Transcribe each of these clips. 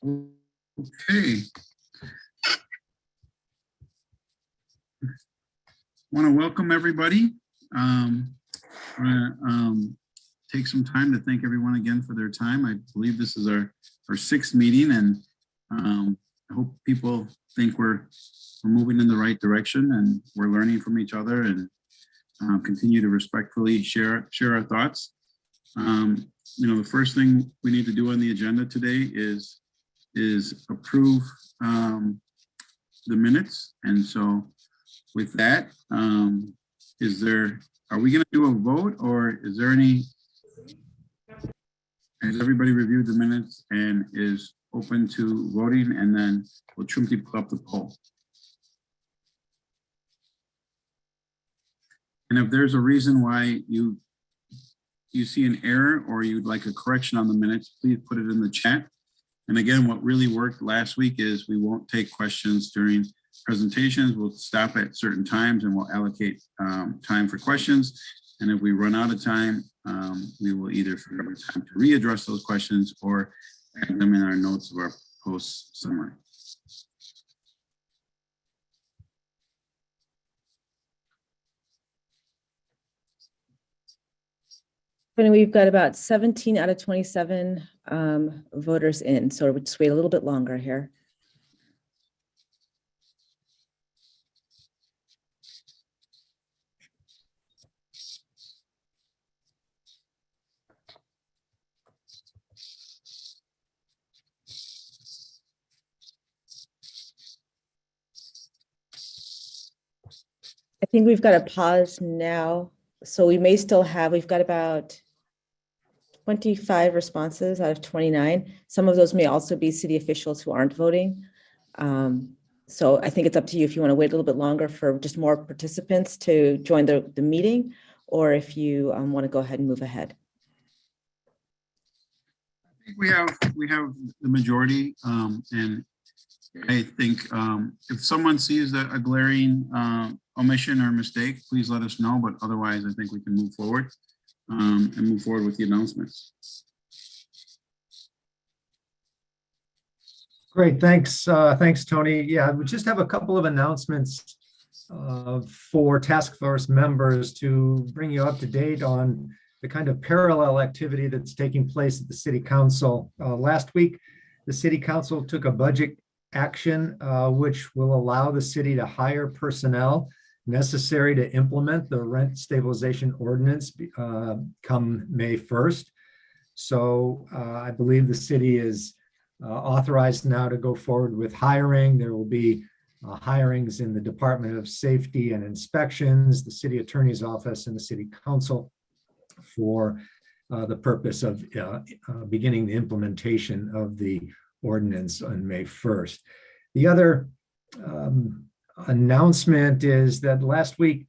Okay. Want to welcome everybody. Take some time to thank everyone again for their time. I believe this is our sixth meeting, and I hope people think we're moving in the right direction and we're learning from each other and continue to respectfully share our thoughts. The first thing we need to do on the agenda today is approve the minutes. And so with that, are we going to do a vote, or is there any? Has everybody reviewed the minutes and is open to voting? And then we'll simply put up the poll. And if there's a reason why you see an error or you'd like a correction on the minutes, please put it in the chat. And again, what really worked last week is we won't take questions during presentations. We'll stop at certain times and we'll allocate time for questions. And if we run out of time, we will either figure out time to readdress those questions or add them in our notes of our post summary. And we've got about 17 out of 27 voters in, so we'll just wait a little bit longer here. I think we've got to pause now. So we may still have, we've got about 25 responses out of 29. Some of those may also be city officials who aren't voting. So I think it's up to you if you want to wait a little bit longer for just more participants to join the meeting, or if you want to go ahead and move ahead. I think we have the majority, and I think if someone sees a glaring omission or mistake, please let us know. But otherwise, I think we can move forward and move forward with the announcements. Great, thanks, thanks, Tony. Yeah, we just have a couple of announcements for task force members to bring you up to date on the kind of parallel activity that's taking place at the City Council. Last week, the City Council took a budget action which will allow the city to hire personnel necessary to implement the rent stabilization ordinance come May 1st. So I believe the city is authorized now to go forward with hiring. There will be hirings in the Department of Safety and Inspections, the City Attorney's Office, and the City Council for the purpose of beginning the implementation of the ordinance on May 1st. The other announcement is that last week,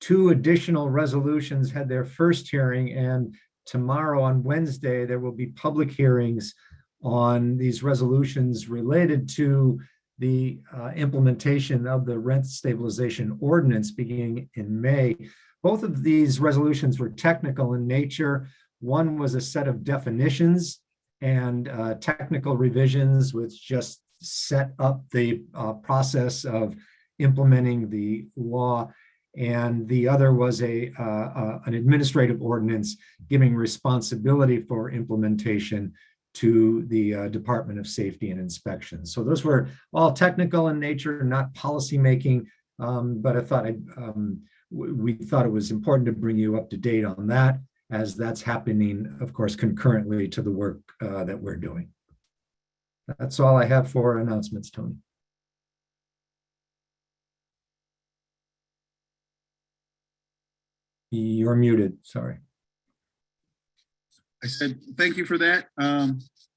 2 additional resolutions had their first hearing, and tomorrow on Wednesday, there will be public hearings on these resolutions related to the implementation of the rent stabilization ordinance beginning in May. Both of these resolutions were technical in nature. One was a set of definitions and technical revisions, which just set up the process of implementing the law. And the other was an administrative ordinance giving responsibility for implementation to the Department of Safety and Inspection. So those were all technical in nature, not policy making, but I thought we thought it was important to bring you up to date on that, as that's happening, of course, concurrently to the work that we're doing. That's all I have for announcements, Tony. You're muted, sorry. I said, thank you for that.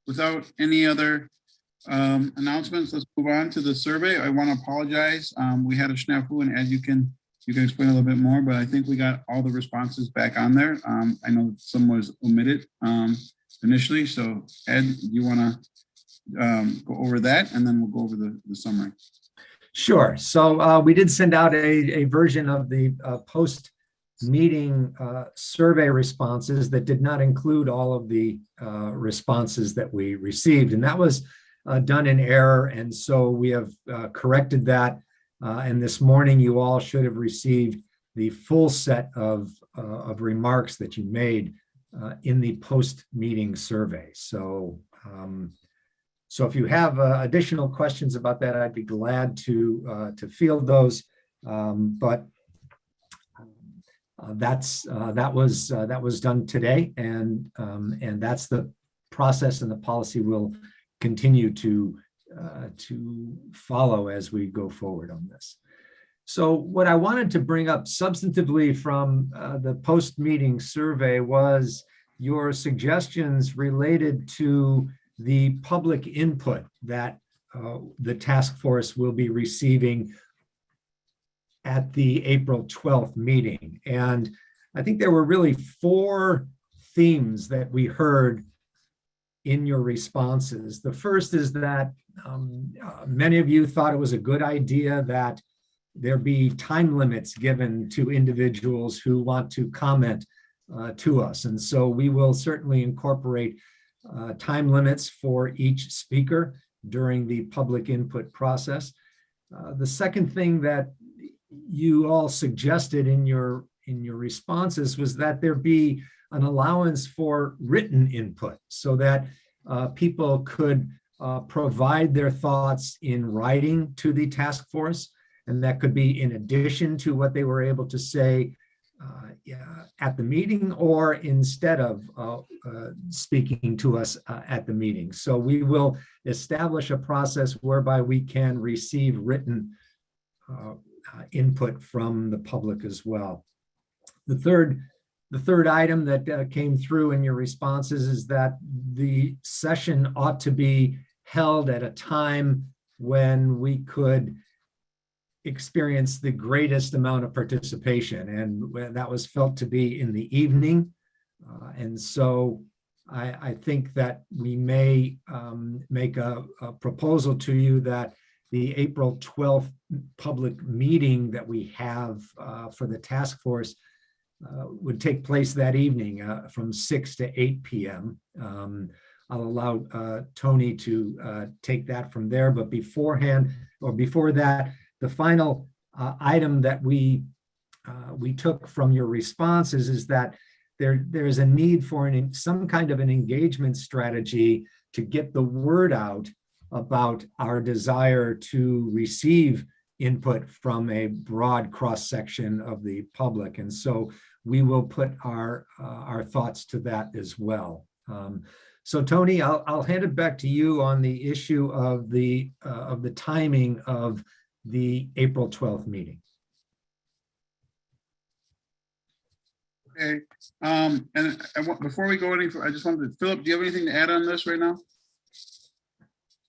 Without any other announcements, let's move on to the survey. I want to apologize. We had a snafu, and as you can explain a little bit more, but I think we got all the responses back on there. I know some was omitted initially. So Ed, you want to go over that, and then we'll go over the summary. Sure. So we did send out a version of the post meeting survey responses that did not include all of the responses that we received. And that was done in error. And so we have corrected that. And this morning, you all should have received the full set of remarks that you made in the post-meeting survey. So, so if you have additional questions about that, I'd be glad to field those. But that was done today, and that's the process, and the policy will continue to follow as we go forward on this. So what I wanted to bring up substantively from the post-meeting survey was your suggestions related to the public input that the task force will be receiving at the April 12th meeting. And I think there were really 4 themes that we heard in your responses. The first is that many of you thought it was a good idea that there be time limits given to individuals who want to comment to us. And so we will certainly incorporate time limits for each speaker during the public input process. The second thing that you all suggested in your responses was that there be an allowance for written input so that people could provide their thoughts in writing to the task force. And that could be in addition to what they were able to say at the meeting, or instead of speaking to us at the meeting. So we will establish a process whereby we can receive written input from the public as well. The third item that came through in your responses is that the session ought to be held at a time when we could experience the greatest amount of participation, and that was felt to be in the evening. And so I think that we may make a proposal to you that the April 12th public meeting that we have for the task force would take place that evening from 6 to 8 p.m. I'll allow Tony to take that from there, but beforehand, or before that, the final item that we took from your responses is that there's a need for some kind of an engagement strategy to get the word out about our desire to receive input from a broad cross-section of the public. And so we will put our thoughts to that as well. So Tony, I'll hand it back to you on the issue of the timing of the April 12th meeting. Okay. Before we go any further, I just wanted to, Philip, do you have anything to add on this right now?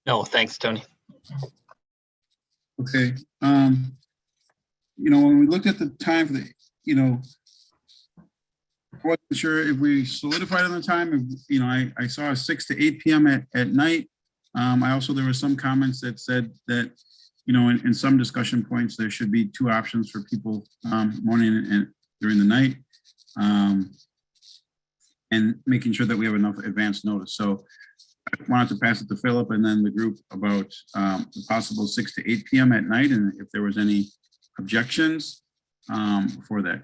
No, thanks, Tony. Okay. When we looked at the time for the, I wasn't sure if we solidified on the time. I saw 6 to 8 p.m. at night. There were some comments that said that, in some discussion points, there should be 2 options for people morning and during the night, and making sure that we have enough advance notice. So I wanted to pass it to Philip and then the group about the possible 6 to 8 p.m. at night, and if there was any objections for that.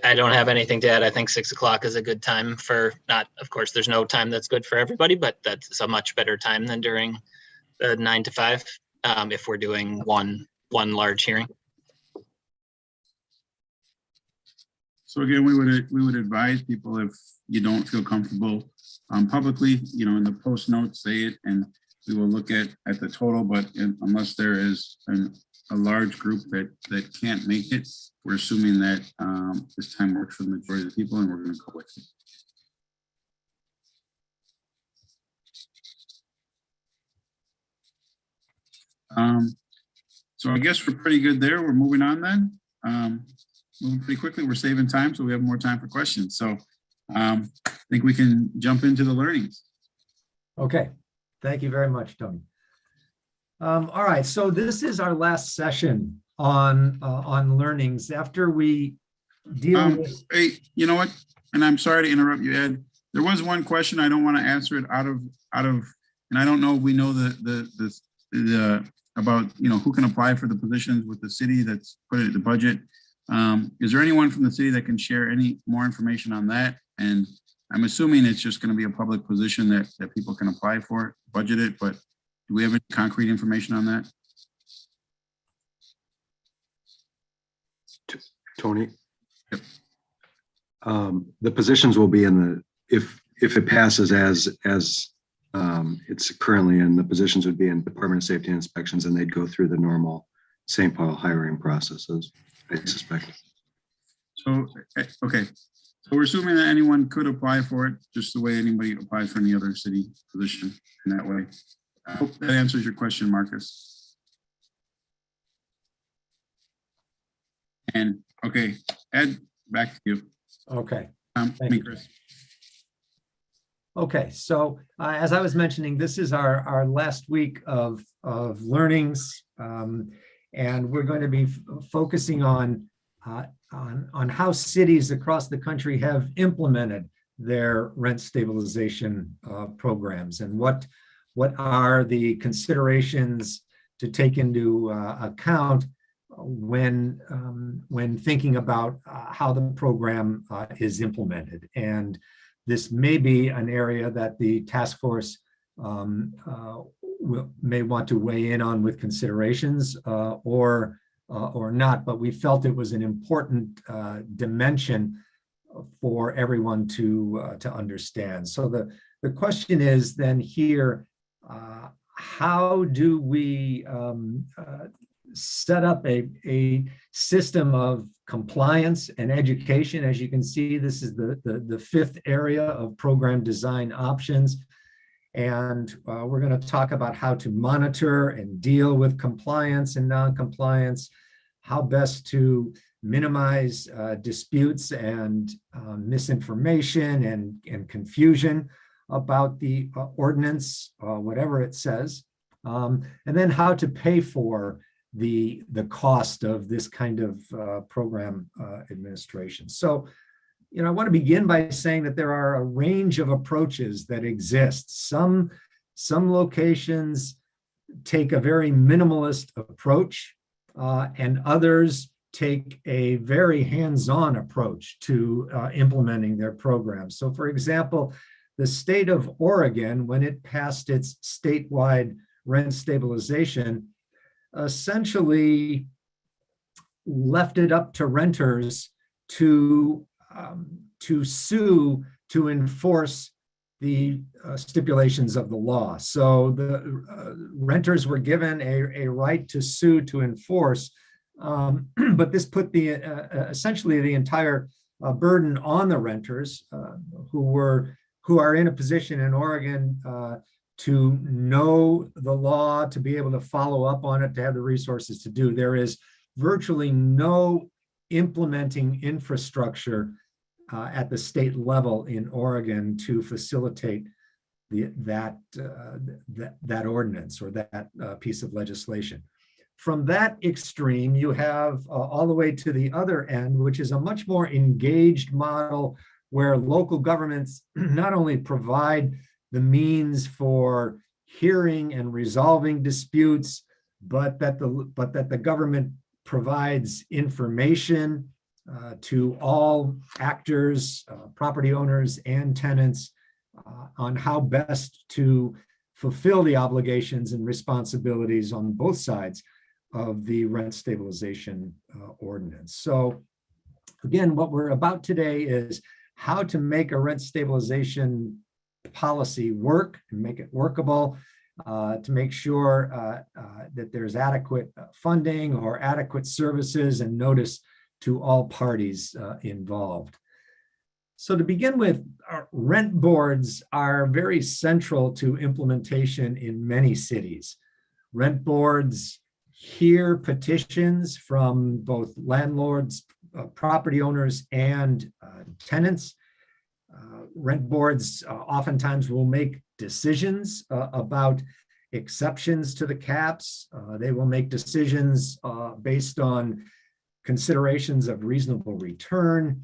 I don't have anything to add. I think 6 o'clock is a good time for, of course, there's no time that's good for everybody, but that's a much better time than during the 9 to 5 if we're doing one large hearing. So again, we would advise people, if you don't feel comfortable publicly, in the post notes, say it, and we will look at the total. But unless there is a large group that can't make it, we're assuming that this time works for the majority of the people, and we're going to go with it. So I guess we're pretty good there. We're moving on then. Moving pretty quickly. We're saving time, so we have more time for questions. So I think we can jump into the learnings. Okay. Thank you very much, Tony. All right, so this is our last session on learnings. After we deal with, Hey, you know what? And I'm sorry to interrupt you, Ed. There was one question. I don't want to answer it out of, and I don't know if we know the about, you know, who can apply for the positions with the city that's put it in the budget. Is there anyone from the city that can share any more information on that? And I'm assuming it's just going to be a public position that people can apply for, budget it, but do we have any concrete information on that? Tony? Yep. The positions will be in the, if it passes as it's currently in, the positions would be in Department of Safety and Inspections, and they'd go through the normal St. Paul hiring processes, I suspect. So, okay. So we're assuming that anyone could apply for it, just the way anybody applies for any other city position in that way. I hope that answers your question, Marcus. And, okay, Ed, back to you. okay. I mean, Chris. Okay, so as I was mentioning, this is our last week of learnings, and we're going to be focusing on how cities across the country have implemented their rent stabilization programs, and what are the considerations to take into account when thinking about how the program is implemented. And this may be an area that the task force may want to weigh in on with considerations or not, but we felt it was an important dimension for everyone to understand. So the question is then here, how do we set up a system of compliance and education? As you can see, this is the fifth area of program design options. And we're going to talk about how to monitor and deal with compliance and non-compliance, how best to minimize disputes and misinformation and confusion about the ordinance, whatever it says, and then how to pay for the cost of this kind of program administration. So, you know, I want to begin by saying that there are a range of approaches that exist. Some locations take a very minimalist approach, and others take a very hands-on approach to implementing their programs. So, for example, the state of Oregon, when it passed its statewide rent stabilization, essentially left it up to renters to sue to enforce the stipulations of the law. So the renters were given a right to sue to enforce, but this put the essentially the entire burden on the renters who are in a position in Oregon to know the law, to be able to follow up on it, to have the resources to do. There is virtually no implementing infrastructure at the state level in Oregon to facilitate that ordinance or that piece of legislation. From that extreme, you have all the way to the other end, which is a much more engaged model where local governments not only provide the means for hearing and resolving disputes, but that the government provides information to all actors, property owners and tenants on how best to fulfill the obligations and responsibilities on both sides of the rent stabilization ordinance. So again, what we're about today is how to make a rent stabilization policy work and make it workable, to make sure that there's adequate funding or adequate services and notice to all parties involved. So to begin with, rent boards are very central to implementation in many cities. Rent boards hear petitions from both landlords, property owners, and tenants. Rent boards oftentimes will make decisions about exceptions to the caps. They will make decisions based on considerations of reasonable return.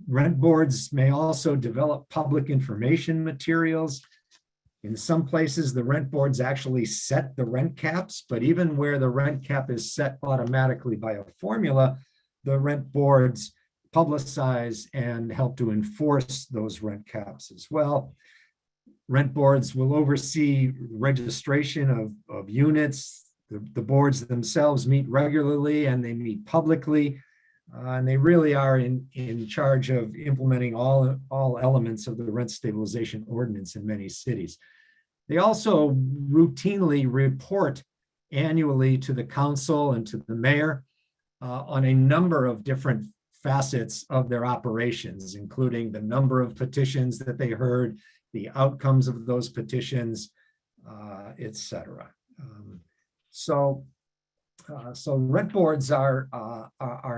Rent boards may also develop public information materials. In some places, the rent boards actually set the rent caps, but even where the rent cap is set automatically by a formula, the rent boards publicize and help to enforce those rent caps as well. Rent boards will oversee registration of units. The boards themselves meet regularly and they meet publicly. And they really are in charge of implementing all elements of the rent stabilization ordinance in many cities. They also routinely report annually to the council and to the mayor on a number of different facets of their operations, including the number of petitions that they heard, the outcomes of those petitions, et cetera. So rent boards are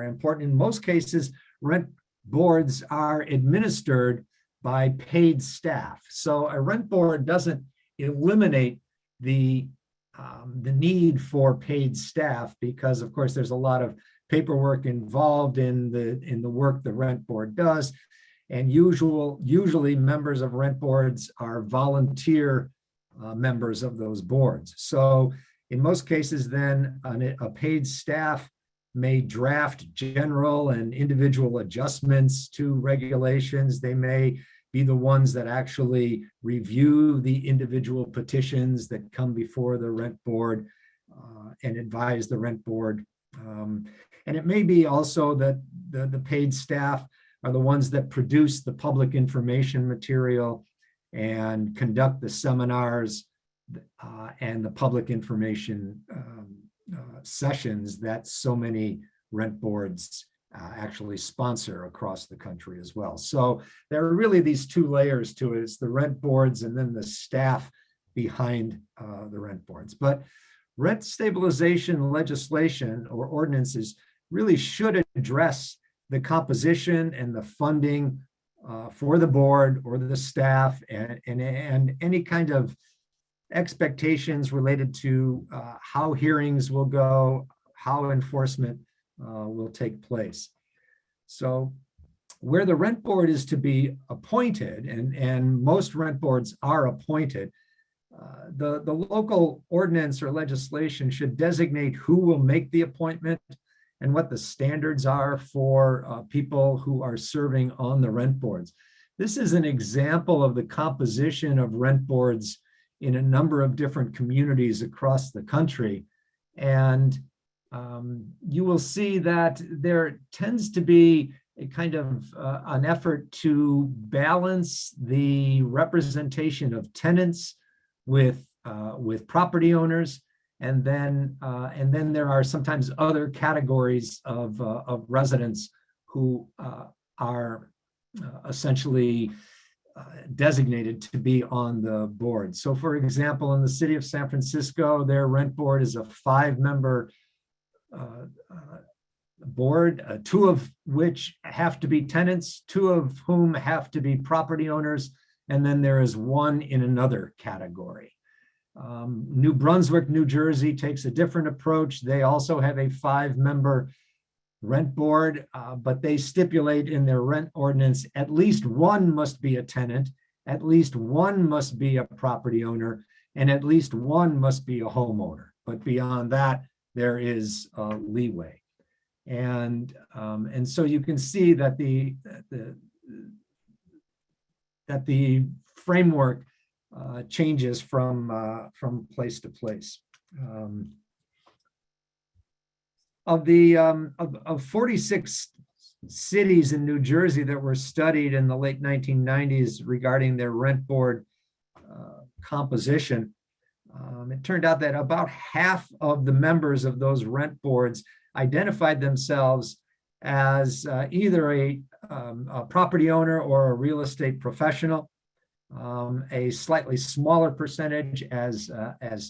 important. In most cases, rent boards are administered by paid staff. So a rent board doesn't eliminate the need for paid staff because, of course, there's a lot of paperwork involved in the work the rent board does, and usually members of rent boards are volunteer members of those boards. So in most cases, then a paid staff may draft general and individual adjustments to regulations. They may be the ones that actually review the individual petitions that come before the rent board and advise the rent board. And it may be also that the paid staff are the ones that produce the public information material and conduct the seminars and the public information sessions that so many rent boards actually sponsor across the country as well. So there are really these two layers to it. It's the rent boards and then the staff behind the rent boards. But rent stabilization legislation or ordinances really should address the composition and the funding for the board or the staff and any kind of expectations related to how hearings will go, how enforcement will take place. So where the rent board is to be appointed, and most rent boards are appointed, the local ordinance or legislation should designate who will make the appointment and what the standards are for people who are serving on the rent boards. This is an example of the composition of rent boards in a number of different communities across the country. And you will see that there tends to be a kind of an effort to balance the representation of tenants with property owners. And then there are sometimes other categories of residents who are essentially designated to be on the board. So for example, in the city of San Francisco, their rent board is a 5-member board, 2 of which have to be tenants, 2 of whom have to be property owners, and then there is 1 in another category. New Brunswick, New Jersey takes a different approach. They also have a 5-member rent board, but they stipulate in their rent ordinance, at least 1 must be a tenant, at least 1 must be a property owner, and at least 1 must be a homeowner. But beyond that, there is leeway. And so you can see that the framework changes from place to place. Of 46 cities in New Jersey that were studied in the late 1990s regarding their rent board composition, it turned out that about half of the members of those rent boards identified themselves as either a property owner or a real estate professional, a slightly smaller percentage as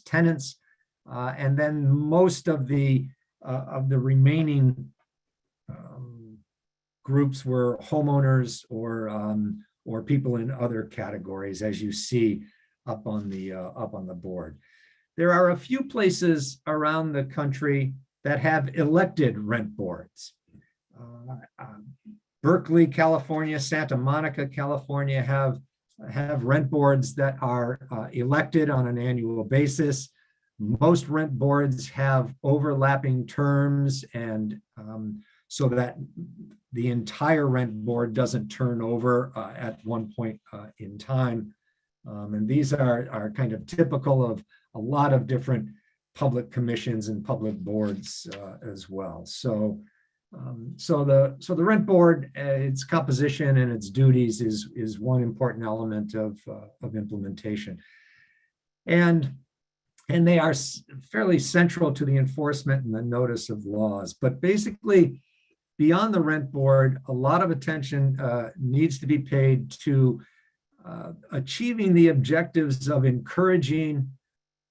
tenants, and then most of the remaining groups were homeowners or people in other categories, as you see up on the board. There are a few places around the country that have elected rent boards. Berkeley, California, Santa Monica, California have rent boards that are elected on an annual basis. Most rent boards have overlapping terms, and so that the entire rent board doesn't turn over at one point in time. And these are kind of typical of a lot of different public commissions and public boards as well. So the rent board, its composition and its duties is one important element of implementation, and they are fairly central to the enforcement and the notice of laws. But basically, beyond the rent board, a lot of attention needs to be paid to achieving the objectives of encouraging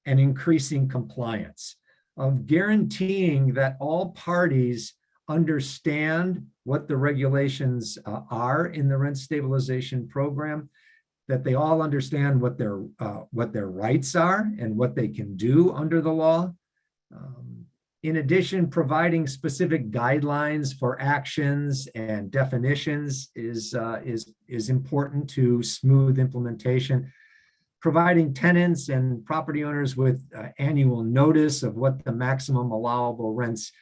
and increasing compliance, of guaranteeing that all parties understand what the regulations are in the rent stabilization program, that they all understand what their rights are and what they can do under the law. In addition, providing specific guidelines for actions and definitions is important to smooth implementation. Providing tenants and property owners with annual notice of what the maximum allowable rents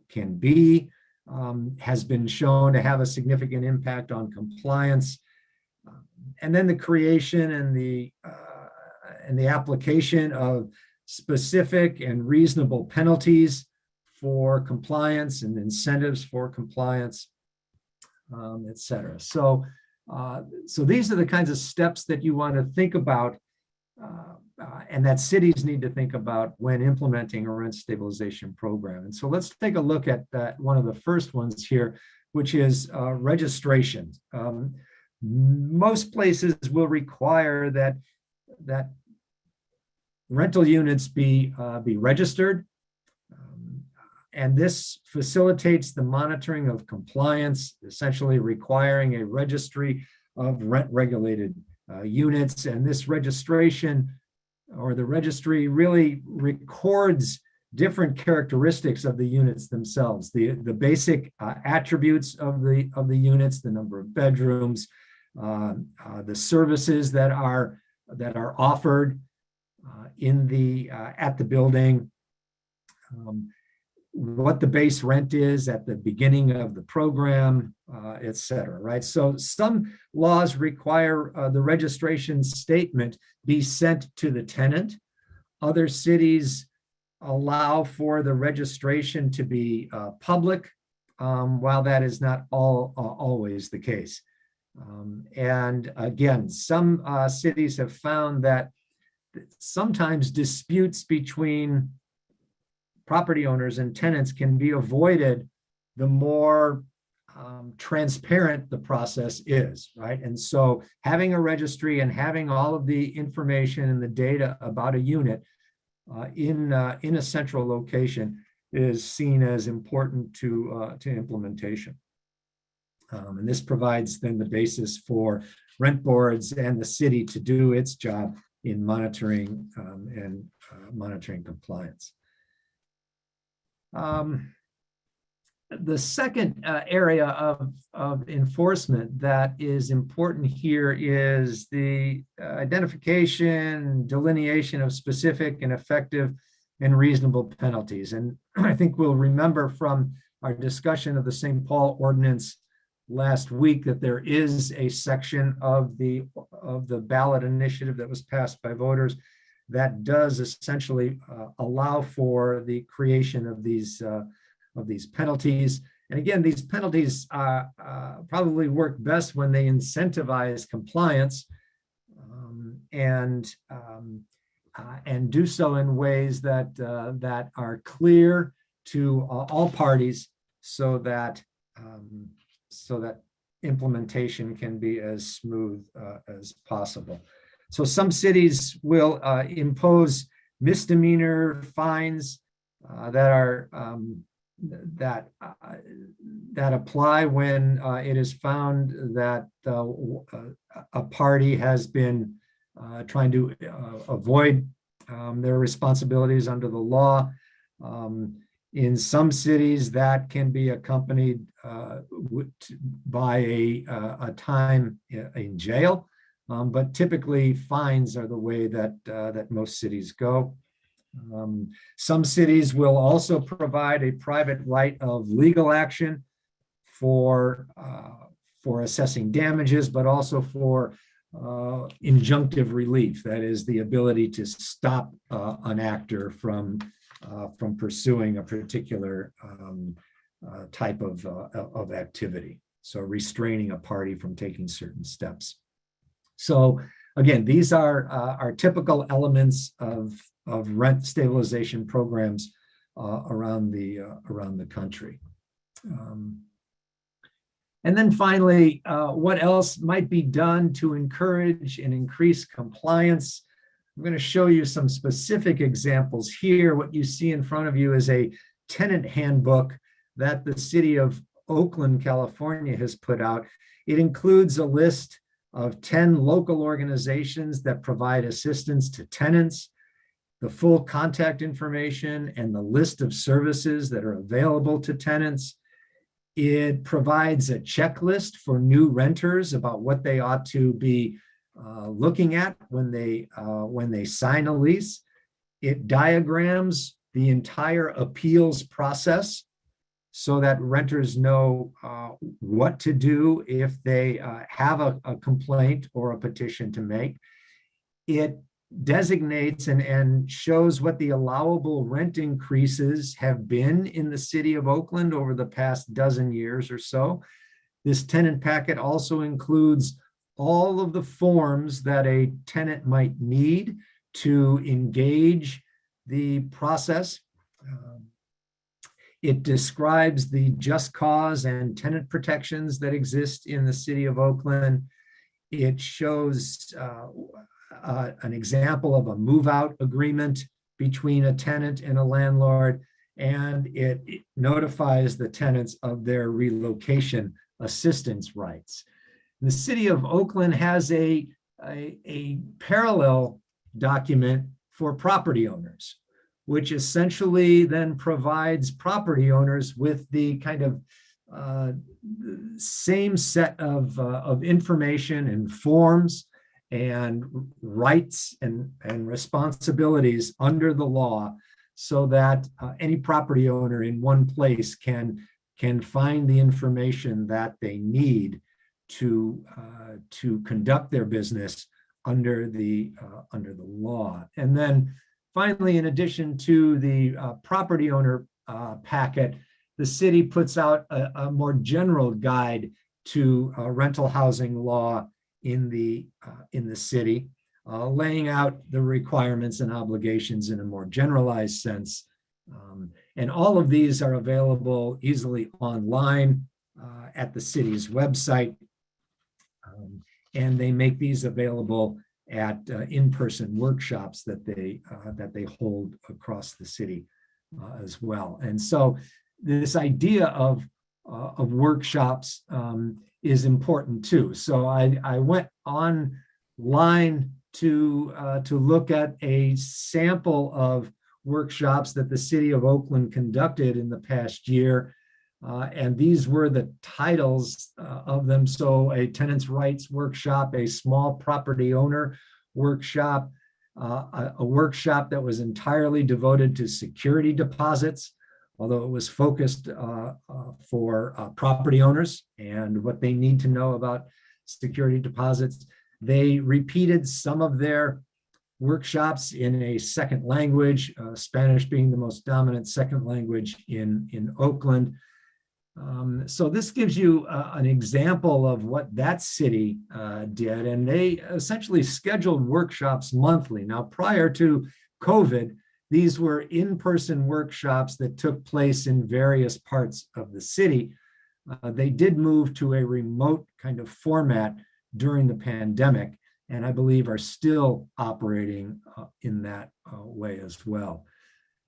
can be has been shown to have a significant impact on compliance. And then the creation and the application of specific and reasonable penalties for compliance and incentives for compliance, et cetera. So these are the kinds of steps that you want to think about and that cities need to think about when implementing a rent stabilization program. And so let's take a look at one of the first ones here, which is registration. Most places will require that rental units be registered, and this facilitates the monitoring of compliance, essentially requiring a registry of rent-regulated units. And this registration, or the registry, really records different characteristics of the units themselves, the basic attributes of the units, the number of bedrooms, the services that are offered at the building, what the base rent is at the beginning of the program, et cetera, right? So some laws require the registration statement be sent to the tenant. Other cities allow for the registration to be public, while that is not always the case. And again, some cities have found that sometimes disputes between property owners and tenants can be avoided the more transparent the process is, right? And so having a registry and having all of the information and the data about a unit in a central location is seen as important to implementation. And this provides then the basis for rent boards and the city to do its job in monitoring and monitoring compliance. The second area of enforcement that is important here is the identification, delineation of specific and effective and reasonable penalties. And I think we'll remember from our discussion of the St. Paul ordinance last week that there is a section of the ballot initiative that was passed by voters that does essentially allow for the creation of these penalties. And again, these penalties probably work best when they incentivize compliance and do so in ways that are clear to all parties, so that implementation can be as smooth as possible. So some cities will impose misdemeanor fines that apply when it is found that a party has been trying to avoid their responsibilities under the law. In some cities, that can be accompanied by a time in jail, but typically fines are the way that most cities go. Some cities will also provide a private right of legal action for assessing damages, but also for injunctive relief. That is the ability to stop an actor from pursuing a particular type of activity. So restraining a party from taking certain steps. So again, these are typical elements of rent stabilization programs around the country. And then finally, what else might be done to encourage and increase compliance? I'm going to show you some specific examples here. What you see in front of you is a tenant handbook that the city of Oakland, California has put out. It includes a list of 10 local organizations that provide assistance to tenants, the full contact information, and the list of services that are available to tenants. It provides a checklist for new renters about what they ought to be looking at when they sign a lease. It diagrams the entire appeals process so that renters know what to do if they have a complaint or a petition to make. It designates and shows what the allowable rent increases have been in the city of Oakland over the past dozen years or so. This tenant packet also includes all of the forms that a tenant might need to engage the process. It describes the just cause and tenant protections that exist in the city of Oakland. It shows an example of a move-out agreement between a tenant and a landlord, and it notifies the tenants of their relocation assistance rights. The city of Oakland has a parallel document for property owners, which essentially then provides property owners with the kind of same set of information and forms and rights and responsibilities under the law, so that any property owner in one place can find the information that they need to conduct their business under the law. And then finally, in addition to the property owner packet, the city puts out a more general guide to rental housing law in the city, laying out the requirements and obligations in a more generalized sense. And all of these are available easily online at the city's website. And they make these available at in-person workshops that they hold across the city as well. And so this idea of workshops is important too. So I went online to look at a sample of workshops that the city of Oakland conducted in the past year. And these were the titles of them. So a tenants' rights workshop, a small property owner workshop, a workshop that was entirely devoted to security deposits, although it was focused for property owners and what they need to know about security deposits. They repeated some of their workshops in a second language, Spanish being the most dominant second language in Oakland. So this gives you an example of what that city did, and they essentially scheduled workshops monthly. Now, prior to COVID, these were in-person workshops that took place in various parts of the city. They did move to a remote kind of format during the pandemic, and I believe are still operating in that way as well.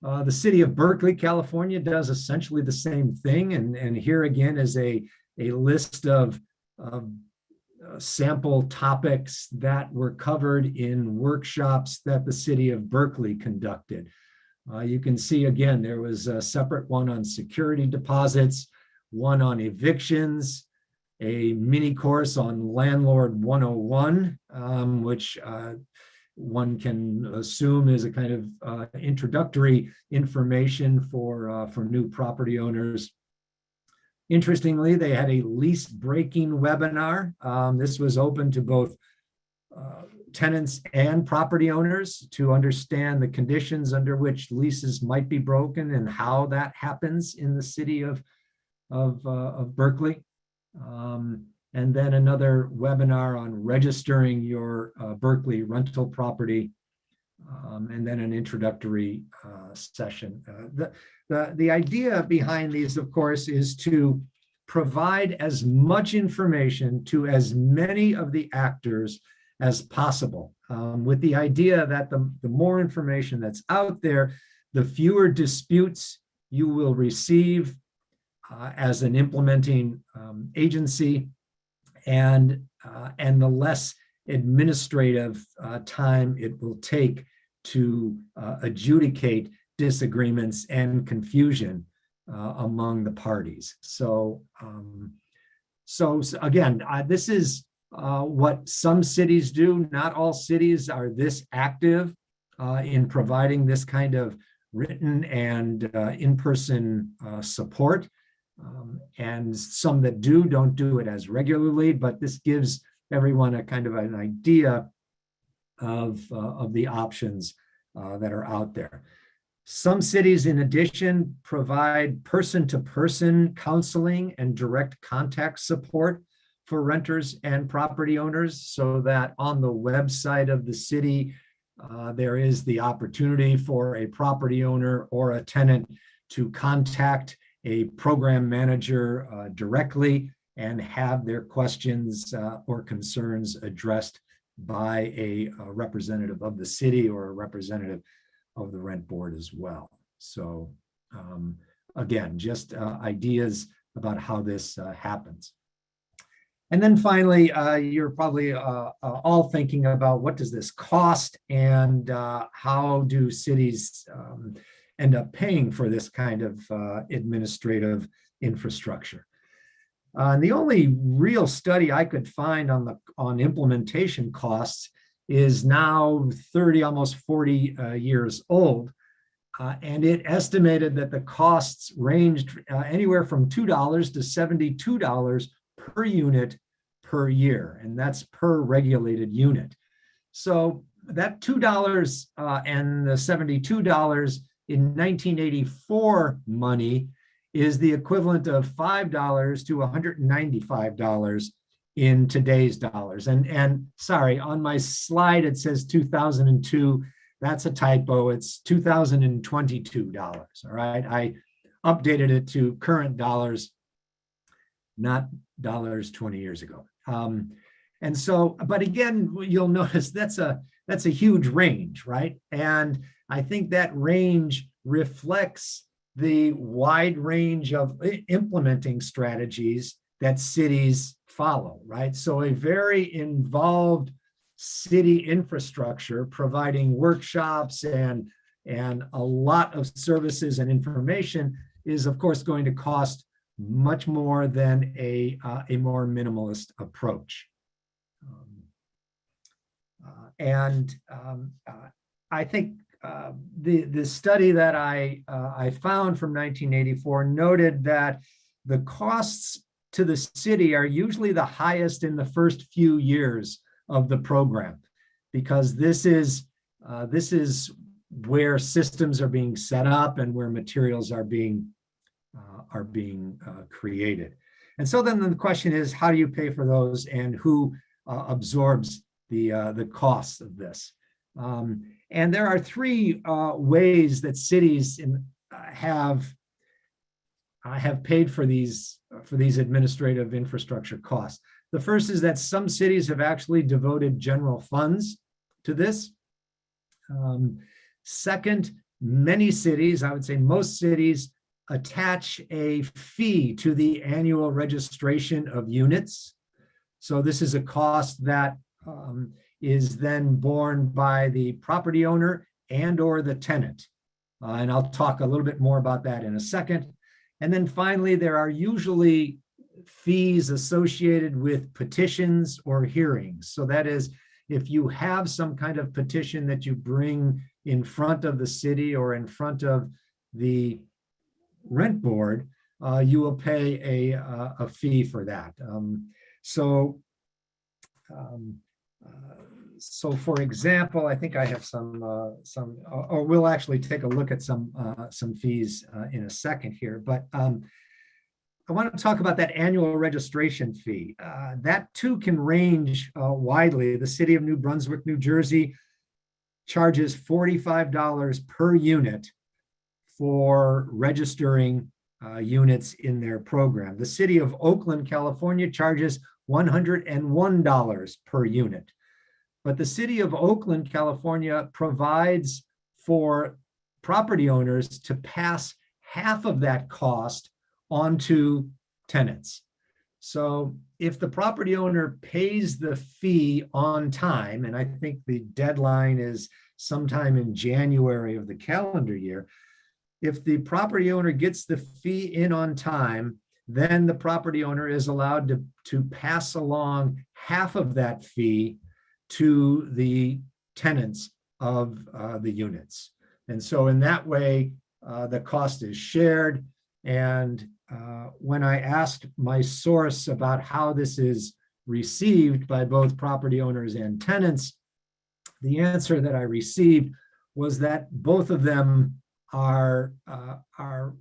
The city of Berkeley, California does essentially the same thing. And here again is a list of sample topics that were covered in workshops that the city of Berkeley conducted. You can see again, there was a separate one on security deposits, one on evictions, a mini course on Landlord 101, which one can assume is a kind of introductory information for new property owners. Interestingly, they had a lease breaking webinar. This was open to both tenants and property owners to understand the conditions under which leases might be broken and how that happens in the city of Berkeley. And then another webinar on registering your Berkeley rental property, and then an introductory session. The idea behind these, of course, is to provide as much information to as many of the actors as possible, with the idea that the more information that's out there, the fewer disputes you will receive as an implementing agency, and the less administrative time it will take to adjudicate disagreements and confusion among the parties. So again, this is what some cities do. Not all cities are this active in providing this kind of written and in-person support. And some that don't do it as regularly, but this gives everyone a kind of an idea of the options that are out there. Some cities, in addition, provide person-to-person counseling and direct contact support for renters and property owners, so that on the website of the city, there is the opportunity for a property owner or a tenant to contact a program manager directly and have their questions or concerns addressed by a representative of the city or a representative of the rent board as well. So again, just ideas about how this happens. And then finally, you're probably all thinking about, what does this cost, and how do cities end up paying for this kind of administrative infrastructure? And the only real study I could find on implementation costs is now 30, almost 40 years old. And it estimated that the costs ranged anywhere from $2 to $72 per unit per year, and that's per regulated unit. So that $2 and the $72 in 1984 money is the equivalent of $5 to $195 in today's dollars. And sorry, on my slide it says 2002. That's a typo. It's $2,022. All right, I updated it to current dollars, not dollars 20 years ago. And so, but again, you'll notice that's a huge range, right? And I think that range reflects the wide range of implementing strategies that cities follow, right? So a very involved city infrastructure providing workshops and a lot of services and information is, of course, going to cost much more than a more minimalist approach. I think the study that I found from 1984 noted that the costs to the city are usually the highest in the first few years of the program, because this is where systems are being set up and where materials are being created. And so then the question is, how do you pay for those, and who absorbs the costs of this? And there are three ways that cities have paid for these administrative infrastructure costs. The first is that some cities have actually devoted general funds to this. Second, many cities, I would say most cities, attach a fee to the annual registration of units. So this is a cost that is then borne by the property owner and or the tenant. And I'll talk a little bit more about that in a second. And then finally, there are usually fees associated with petitions or hearings. So that is, if you have some kind of petition that you bring in front of the city or in front of the rent board, you will pay a fee for that. So for example, I think I have or we'll actually take a look at some fees in a second here, but I want to talk about that annual registration fee. That too can range widely. The city of New Brunswick, New Jersey charges $45 per unit for registering units in their program. The city of Oakland, California charges $101 per unit. But the city of Oakland, California provides for property owners to pass half of that cost onto tenants. So if the property owner pays the fee on time, and I think the deadline is sometime in January of the calendar year, if the property owner gets the fee in on time, then the property owner is allowed to pass along half of that fee to the tenants of the units. And so in that way, the cost is shared. And when I asked my source about how this is received by both property owners and tenants, the answer that I received was that both of them are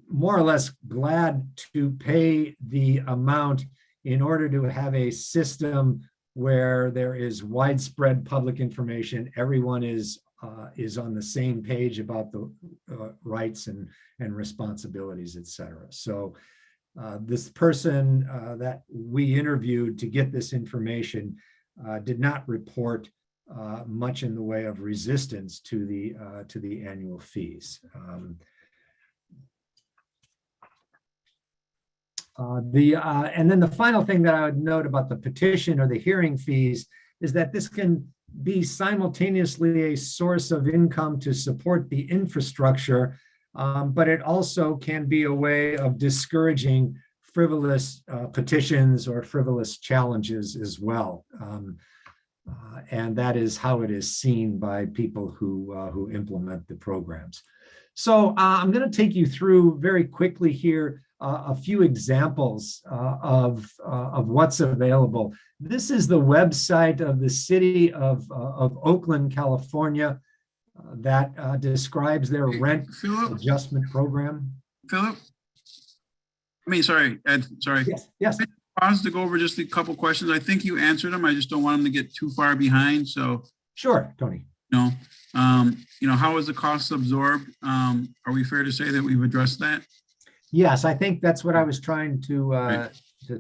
more or less glad to pay the amount in order to have a system where there is widespread public information. Everyone is on the same page about the rights and responsibilities, et cetera. So this person that we interviewed to get this information did not report much in the way of resistance to the annual fees. And then the final thing that I would note about the petition or the hearing fees is that this can be simultaneously a source of income to support the infrastructure, but it also can be a way of discouraging frivolous petitions or frivolous challenges as well. And that is how it is seen by people who implement the programs. So I'm going to take you through very quickly here a few examples of what's available. This is the website of the city of Oakland, California, that describes their rent adjustment program. Philip? Sorry, Ed, sorry. Yes. Pause to go over just a couple questions. I think you answered them. I just don't want them to get too far behind. So, sure, Tony. How is the cost absorbed? Are we fair to say that we've addressed that? Yes, I think that's what I was trying to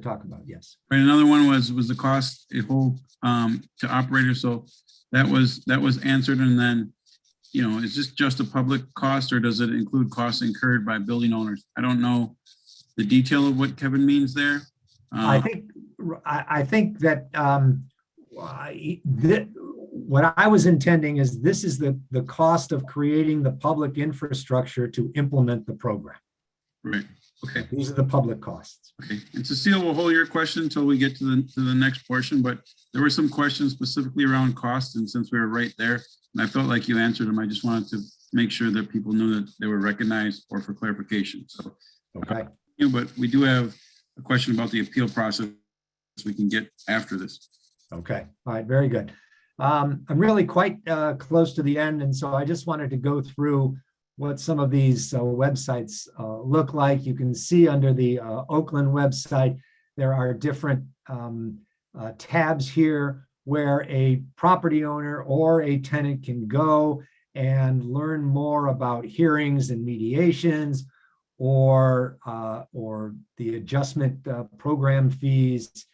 talk about. Yes. Right. Another one was the cost to operators. So that was answered. And then, is this just a public cost or does it include costs incurred by building owners? I don't know the detail of what Kevin means there. I think that what I was intending is this is the cost of creating the public infrastructure to implement the program. Right. Okay. These are the public costs. Okay. And Cecile, we'll hold your question until we get to the next portion, but there were some questions specifically around cost. And since we were right there, and I felt like you answered them, I just wanted to make sure that people knew that they were recognized or for clarification. So, okay. But we do have a question about the appeal process we can get after this. Okay. All right. Very good. I'm really quite close to the end. And so I just wanted to go through what some of these websites look like. You can see under the Oakland website, there are different tabs here where a property owner or a tenant can go and learn more about hearings and mediations or the adjustment program fees,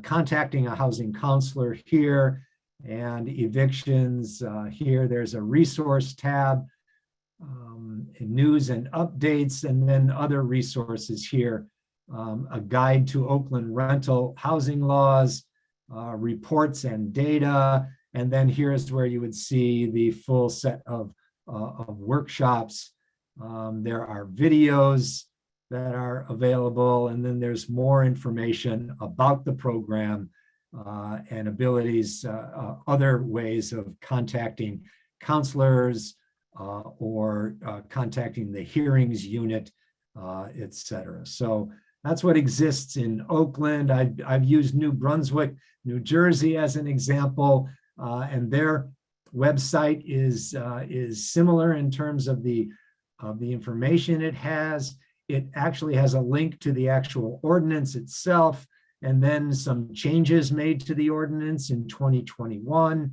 contacting a housing counselor here, and evictions here. There's a resource tab, news and updates, and then other resources here, a guide to Oakland rental housing laws, reports and data. And then here's where you would see the full set of workshops. There are videos that are available, and then there's more information about the program and abilities, other ways of contacting counselors or contacting the hearings unit, et cetera. So that's what exists in Oakland. I've used New Brunswick, New Jersey as an example, and their website is similar in terms of the information it has. It actually has a link to the actual ordinance itself, and then some changes made to the ordinance in 2021,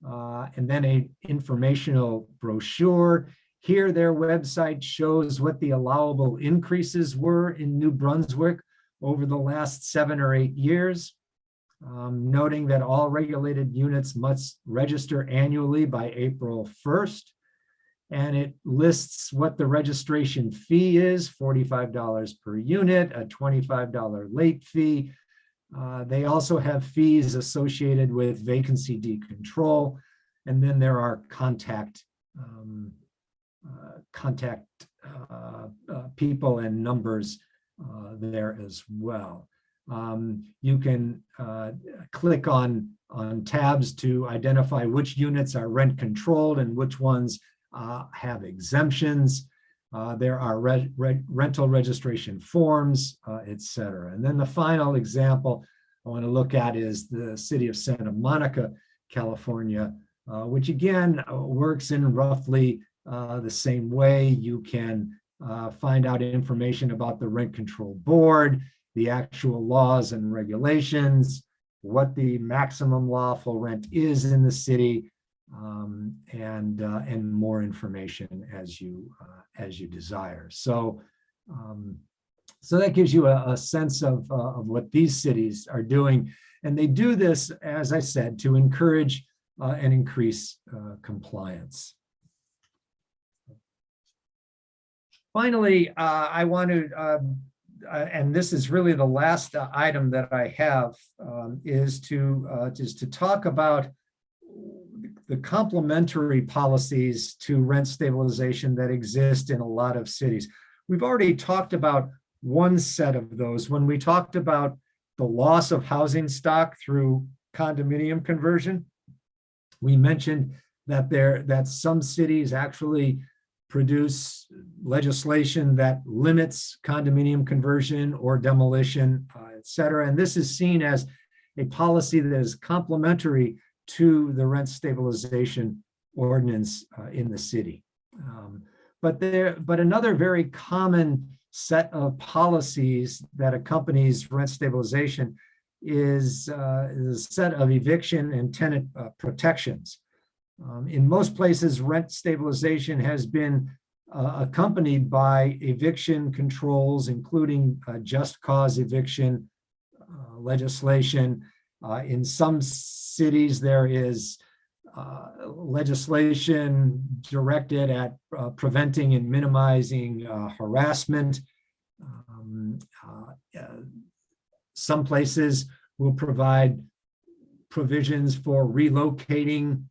and then an informational brochure. Here, their website shows what the allowable increases were in New Brunswick over the last 7 or 8 years, noting that all regulated units must register annually by April 1st. And it lists what the registration fee is, $45 per unit, a $25 late fee. They also have fees associated with vacancy decontrol. And then there are contact people and numbers there as well. You can click on tabs to identify which units are rent controlled and which ones have exemptions. There are rental registration forms, et cetera. And then the final example I want to look at is the city of Santa Monica, California, which again works in roughly the same way. You can find out information about the Rent Control Board, the actual laws and regulations, what the maximum lawful rent is in the city, and more information as you desire. So that gives you a sense of what these cities are doing, and they do this, as I said, to encourage and increase compliance. Finally, I want to, and this is really the last item that I have, is to talk about the complementary policies to rent stabilization that exist in a lot of cities. We've already talked about one set of those when we talked about the loss of housing stock through condominium conversion. We mentioned that some cities actually produce legislation that limits condominium conversion or demolition, et cetera. And this is seen as a policy that is complementary to the rent stabilization ordinance in the city. But another very common set of policies that accompanies rent stabilization is a set of eviction and tenant protections. In most places, rent stabilization has been accompanied by eviction controls, including just cause eviction legislation. In some cities, there is legislation directed at preventing and minimizing harassment. Some places will provide provisions for relocating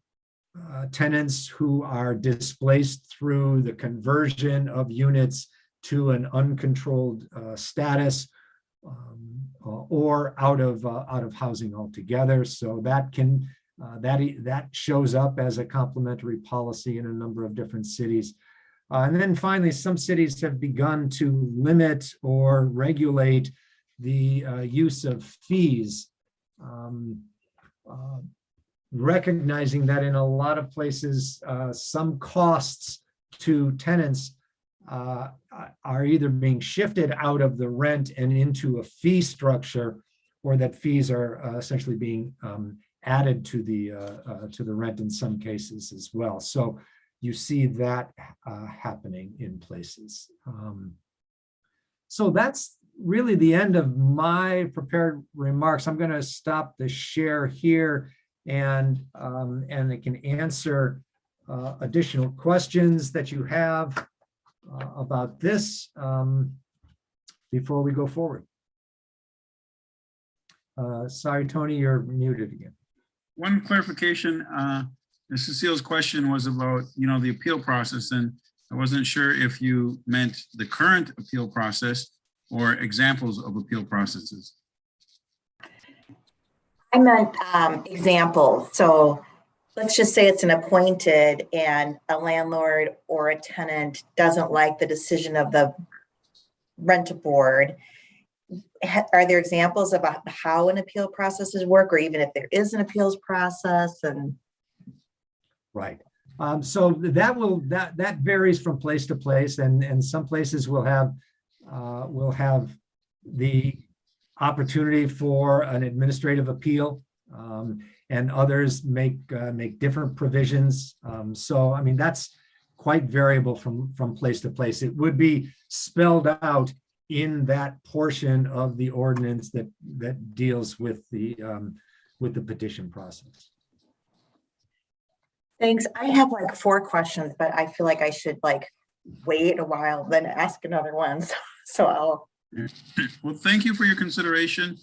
tenants who are displaced through the conversion of units to an uncontrolled status, or out of housing altogether. So that can that shows up as a complementary policy in a number of different cities. And then finally, some cities have begun to limit or regulate the use of fees, recognizing that in a lot of places, some costs to tenants are either being shifted out of the rent and into a fee structure, or that fees are essentially being added to the rent in some cases as well. So you see that happening in places. So that's really the end of my prepared remarks. I'm going to stop the share here, and it can answer additional questions that you have about this before we go forward. Sorry, Tony, you're muted again. One clarification, Cecile's question was about, the appeal process, and I wasn't sure if you meant the current appeal process or examples of appeal processes. I meant examples. So let's just say it's an appointed and a landlord or a tenant doesn't like the decision of the rent board. Are there examples about how an appeal processes work, or even if there is an appeals process? And Right. So that varies from place to place, and some places will have the opportunity for an administrative appeal, and others make different provisions. So I mean, that's quite variable from place to place. It would be spelled out in that portion of the ordinance that deals with the petition process. thanks. I have like 4 questions, but I feel like I should like wait a while, then ask another one. So I'll. Well, thank you for your consideration.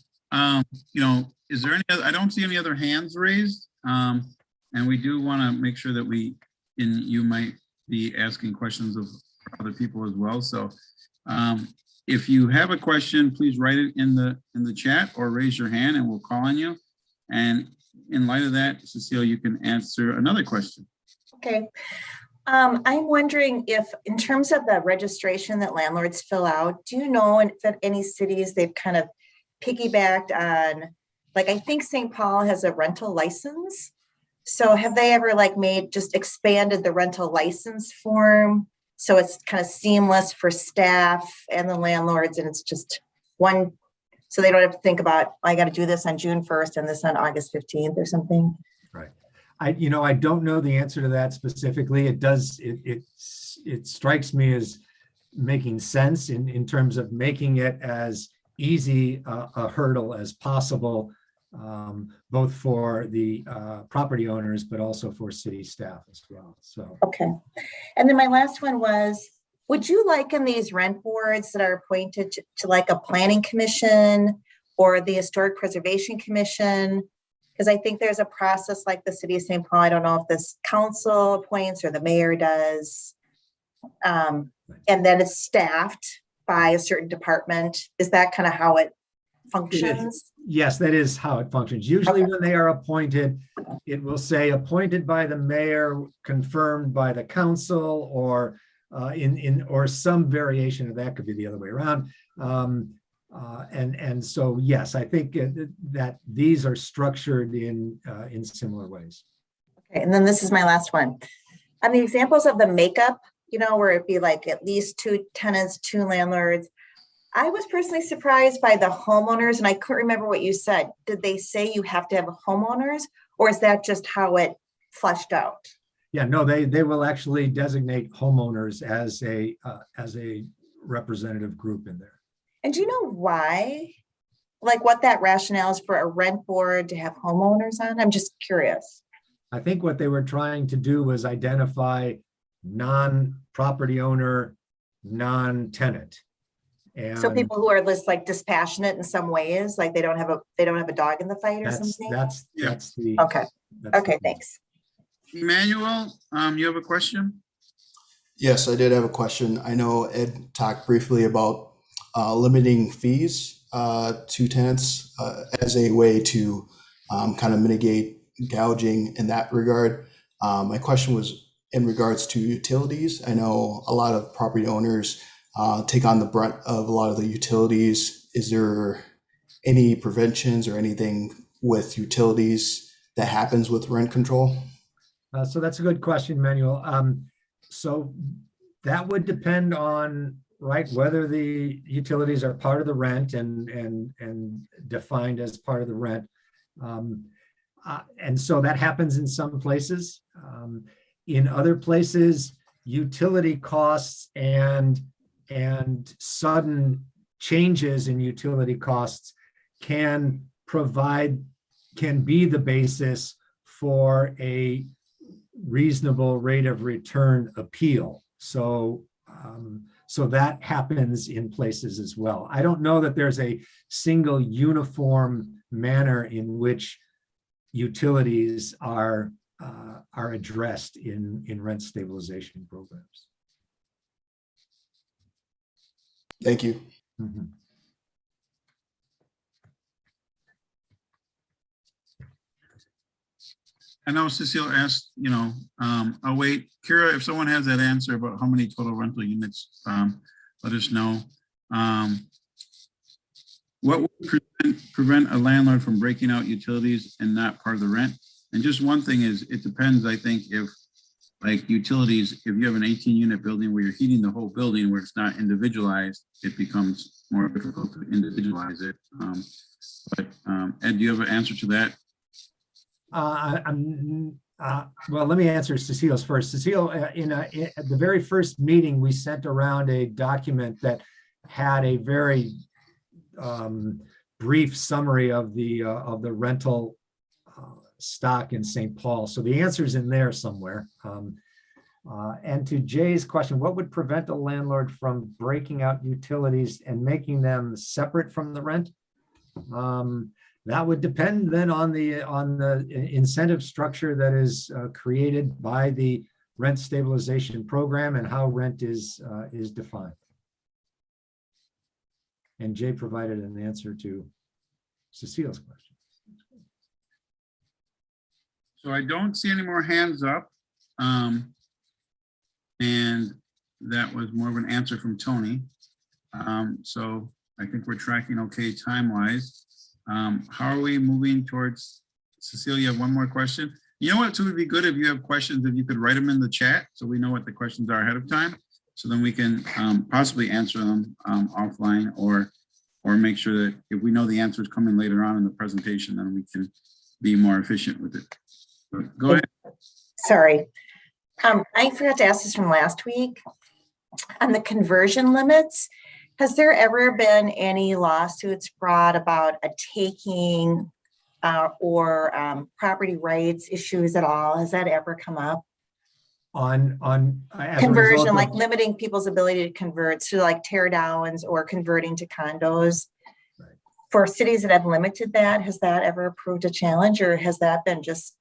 Is there any other, I don't see any other hands raised. And we do want to make sure that you might be asking questions of other people as well. So if you have a question, please write it in the chat or raise your hand and we'll call on you. And in light of that, Cecile, you can answer another question. Okay. I'm wondering if, in terms of the registration that landlords fill out, do you know if in any cities they've kind of piggybacked on, like, I think St. Paul has a rental license. So have they ever just expanded the rental license form so it's kind of seamless for staff and the landlords, and it's just one, so they don't have to think about, I got to do this on June 1st and this on August 15th or something? Right. I don't know the answer to that specifically. It strikes me as making sense in terms of making it as easy a hurdle as possible, both for the property owners, but also for city staff as well. So Okay. And then my last one was, would you liken these rent boards that are appointed to like a planning commission or the historic preservation commission? Because I think there's a process like the city of St. Paul. I don't know if this council appoints or the mayor does. And then it's staffed by a certain department. Is that kind of how it functions? yes, that is how it functions. Usually when they are appointed, it will say appointed by the mayor, confirmed by the council, or or some variation of that. Could be the other way around. And so, yes, I think that these are structured in similar ways. Okay, and then this is my last one. On the examples of the makeup, where it'd be like at least 2 tenants, 2 landlords, I was personally surprised by the homeowners, and I couldn't remember what you said. Did they say you have to have homeowners, or is that just how it fleshed out? Yeah, no, they will actually designate homeowners as a representative group in there. And do you know why? Like what that rationale is for a rent board to have homeowners on? I'm just curious. I think what they were trying to do was identify non-property owner, non-tenant. And So people who are just like dispassionate in some ways, like they don't have a dog in the fight or something. That's the Okay. Okay, thanks. Emmanuel, you have a question? Yes, I did have a question. I know Ed talked briefly about limiting fees to tenants as a way to kind of mitigate gouging in that regard. My question was in regards to utilities. I know a lot of property owners take on the brunt of a lot of the utilities. Is there any preventions or anything with utilities that happens with rent control? So that's a good question, Manuel. So that would depend on whether the utilities are part of the rent and defined as part of the rent. And so that happens in some places. In other places, utility costs and sudden changes in utility costs can be the basis for a reasonable rate of return appeal. So that happens in places as well. I don't know that there's a single uniform manner in which utilities are addressed in rent stabilization programs. Thank you. Mhm. I know Cecile asked, I'll wait. Kira, if someone has that answer about how many total rental units, let us know. What would prevent a landlord from breaking out utilities and not part of the rent? And just one thing is, it depends, I think, if like utilities, if you have an 18-unit building where you're heating the whole building where it's not individualized, it becomes more difficult to individualize it. Ed, do you have an answer to that? Well, let me answer Cecile's first. Cecile, at the very first meeting, we sent around a document that had a very brief summary of the rental stock in St. Paul. So the answer's in there somewhere. And to Jay's question, what would prevent a landlord from breaking out utilities and making them separate from the rent? That would depend then on the incentive structure that is created by the rent stabilization program and how rent is defined. And Jay provided an answer to Cecile's question. So I don't see any more hands up. And that was more of an answer from Tony. So I think we're tracking okay time-wise. How are we moving towards, Cecilia, you have one more question? You know what, so it would be good if you have questions, if you could write them in the chat so we know what the questions are ahead of time. So then we can possibly answer them offline or make sure that if we know the answers coming later on in the presentation, then we can be more efficient with it. But go ahead. Sorry. I forgot to ask this from last week. On the conversion limits, has there ever been any lawsuits brought about a taking or property rights issues at all? Has that ever come up? On Conversion, like limiting people's ability to convert to like tear downs or converting to condos. Right. For cities that have limited that, has that ever proved a challenge, or has that been just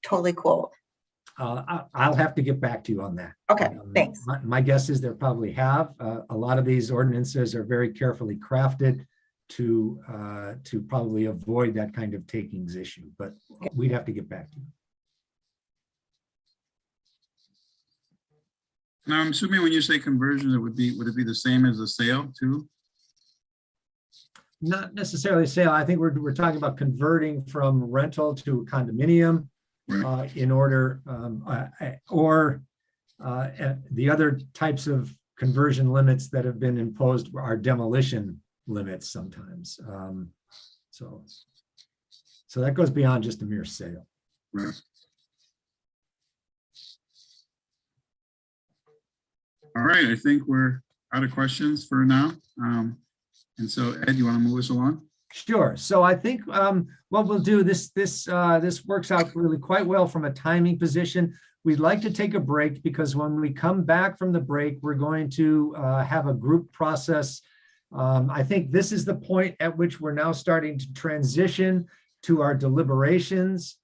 totally cool? I'll have to get back to you on that. Okay, thanks. My guess is there probably have. A lot of these ordinances are very carefully crafted to probably avoid that kind of takings issue, but we'd have to get back to you. Now, I'm assuming when you say conversion, would it be the same as a sale too? Not necessarily sale. I think we're talking about converting from rental to a condominium. Right. In order, or the other types of conversion limits that have been imposed are demolition limits sometimes. So that goes beyond just a mere sale. Right. All right, I think we're out of questions for now. And so Ed, you want to move us along? Sure. So I think what we'll do, this works out really quite well from a timing position. We'd like to take a break because when we come back from the break, we're going to have a group process. I think this is the point at which we're now starting to transition to our deliberations.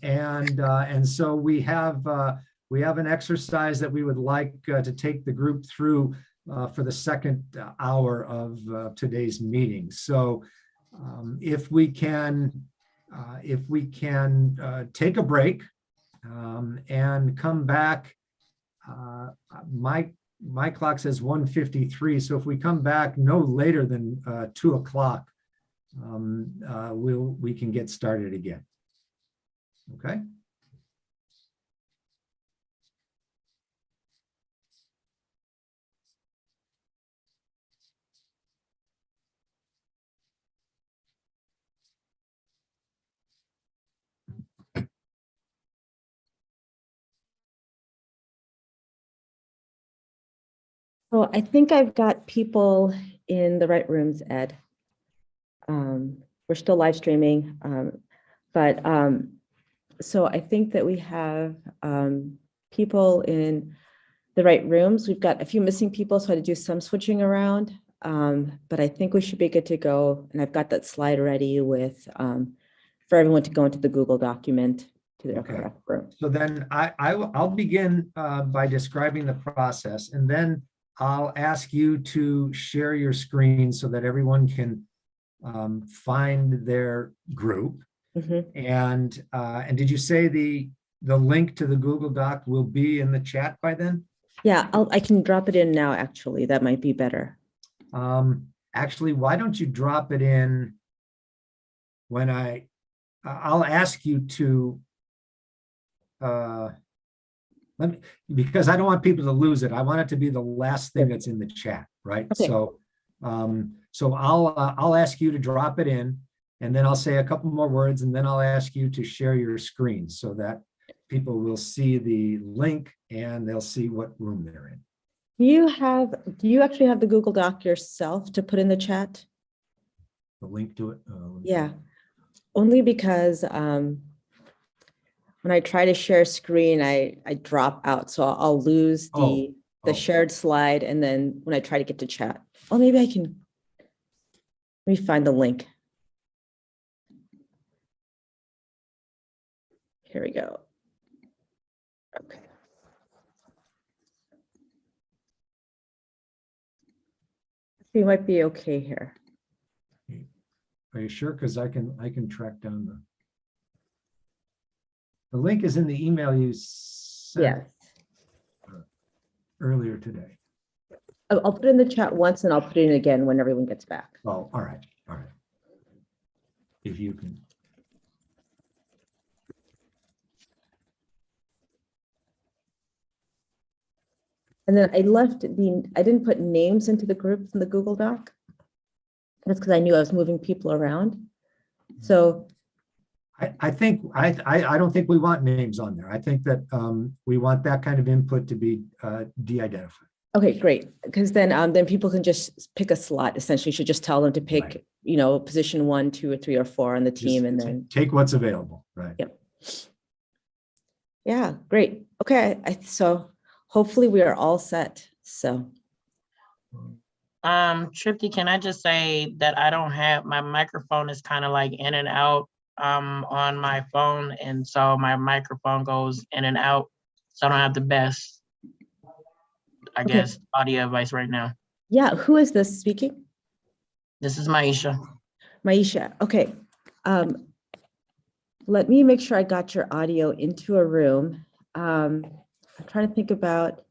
And so we have an exercise that we would like to take the group through for the second hour of today's meeting. So if we can take a break and come back, my clock says 1:53. So if we come back no later than 2 o'clock, we can get started again. Okay. So I think I've got people in the right rooms, Ed. We're still live streaming, so I think that we have people in the right rooms. We've got a few missing people, so I had to do some switching around. But I think we should be good to go. And I've got that slide ready with, for everyone to go into the Google document to their Okay. correct room. So then I'll begin by describing the process, and then I'll ask you to share your screen so that everyone can find their group. Mhm. And did you say the link to the Google Doc will be in the chat by then? Yeah, I can drop it in now, actually. That might be better. Actually, why don't you drop it in when I'll ask you to let me, because I don't want people to lose it. I want it to be the last thing that's in the chat, right? Okay. So I'll ask you to drop it in, and then I'll say a couple more words, and then I'll ask you to share your screen so that people will see the link and they'll see what room they're in. Do you actually have the Google Doc yourself to put in the chat? The link to it. Yeah, only because when I try to share screen, I drop out. So I'll lose the Oh. shared slide. And then when I try to get to chat, oh, maybe I can, let me find the link. Here we go. Okay. We might be okay here. Are you sure? Because I can track down the link is in the email you sent Yes. earlier today. I'll put it in the chat once and I'll put it in again when everyone gets back. Oh, all right. All right. If you can. And then I didn't put names into the groups in the Google Doc. That's because I knew I was moving people around. So I don't think we want names on there. I think that we want that kind of input to be de-identified. okay, great. Because then people can just pick a slot. Essentially, you should just tell them to pick, Right. Position 1, 2, or 3, or 4 on the team, and then Take what's available, right? Yep. Yeah, great. Okay, so hopefully we are all set. So Tripty, can I just say that I don't have, my microphone is kind of like in and out on my phone, and so my microphone goes in and out, so I don't have the best, I Okay. guess, audio advice right now. yeah, who is this speaking? This is Maisha. Maisha. Okay. Let me make sure I got your audio into a room. I'm trying to think about,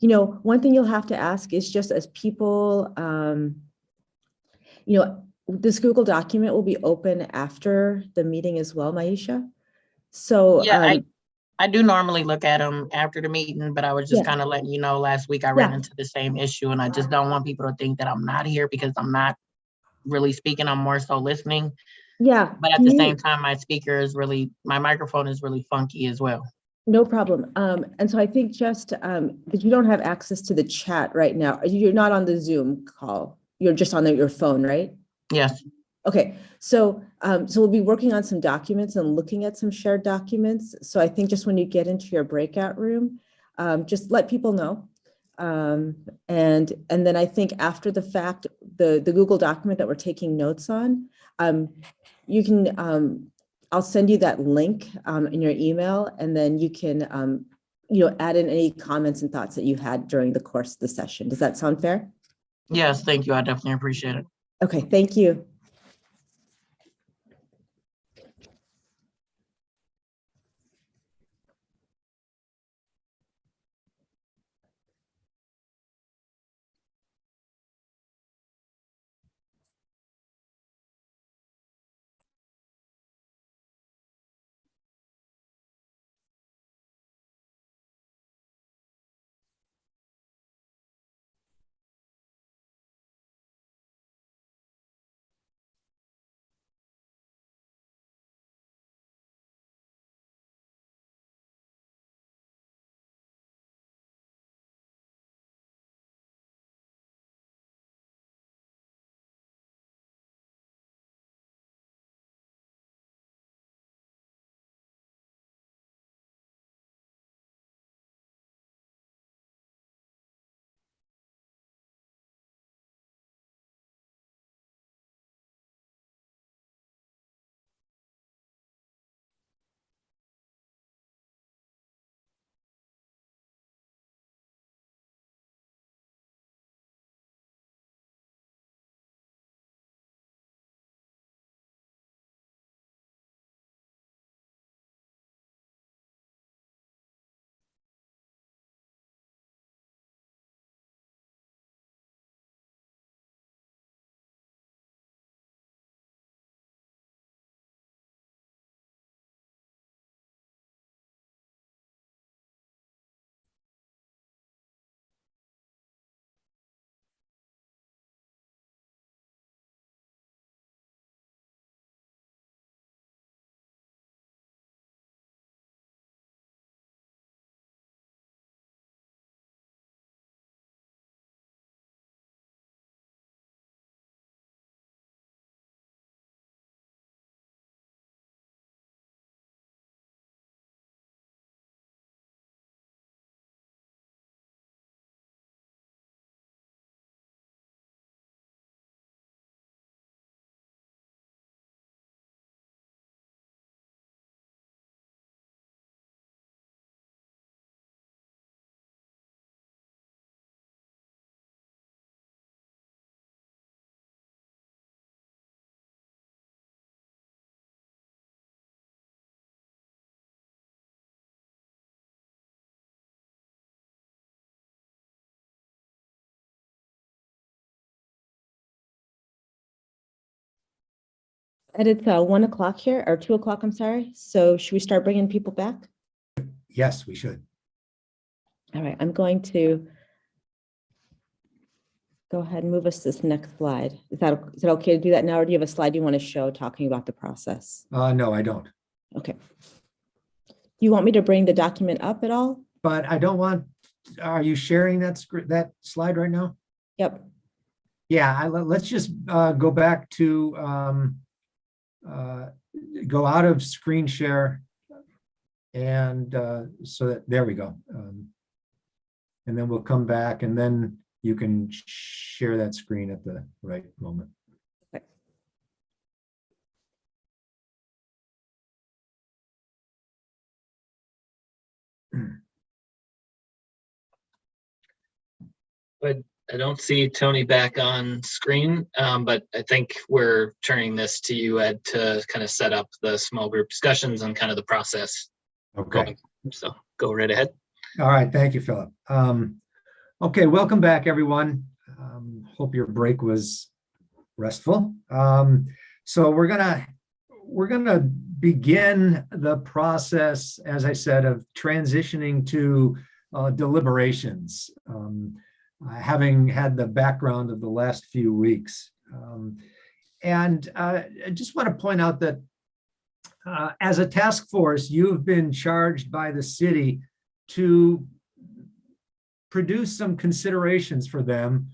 one thing you'll have to ask is just as people, this Google document will be open after the meeting as well, Maisha. So Yeah, I do normally look at them after the meeting, but I was just Yeah. kind of letting you know, last week I ran Yeah. into the same issue, and I just don't want people to think that I'm not here because I'm not really speaking, I'm more so listening. yeah, But at the same time, my microphone is really funky as well. no problem. And so I think just but you don't have access to the chat right now. You're not on the Zoom call. You're just on your phone, right? Yes. Okay, so we'll be working on some documents and looking at some shared documents. So I think just when you get into your breakout room, just let people know. And then I think after the fact, the Google document that we're taking notes on, you can, I'll send you that link in your email, and then you can, add in any comments and thoughts that you had during the course of the session. Does that sound fair? Yes, thank you. I definitely appreciate it. Okay, thank you. And it's 1 o'clock here, or 2 o'clock, I'm sorry. So should we start bringing people back? Yes, we should. All right, I'm going to go ahead and move us to this next slide. Is it okay to do that now, or do you have a slide you want to show talking about the process? No, I don't. Okay. Do you want me to bring the document up at all? But I don't want, are you sharing that slide right now? Yep. Yeah, let's just go back to, go out of screen share. And so that, there we go. And then we'll come back and then you can share that screen at the right moment. Okay. But I don't see Tony back on screen, but I think we're turning this to you, Ed, to kind of set up the small group discussions and kind of the process. Okay. So go right ahead. All right. Thank you, Philip. Okay. Welcome back, everyone. Hope your break was restful. So we're gonna begin the process, as I said, of transitioning to deliberations, having had the background of the last few weeks. And I just want to point out that as a task force, you've been charged by the city to produce some considerations for them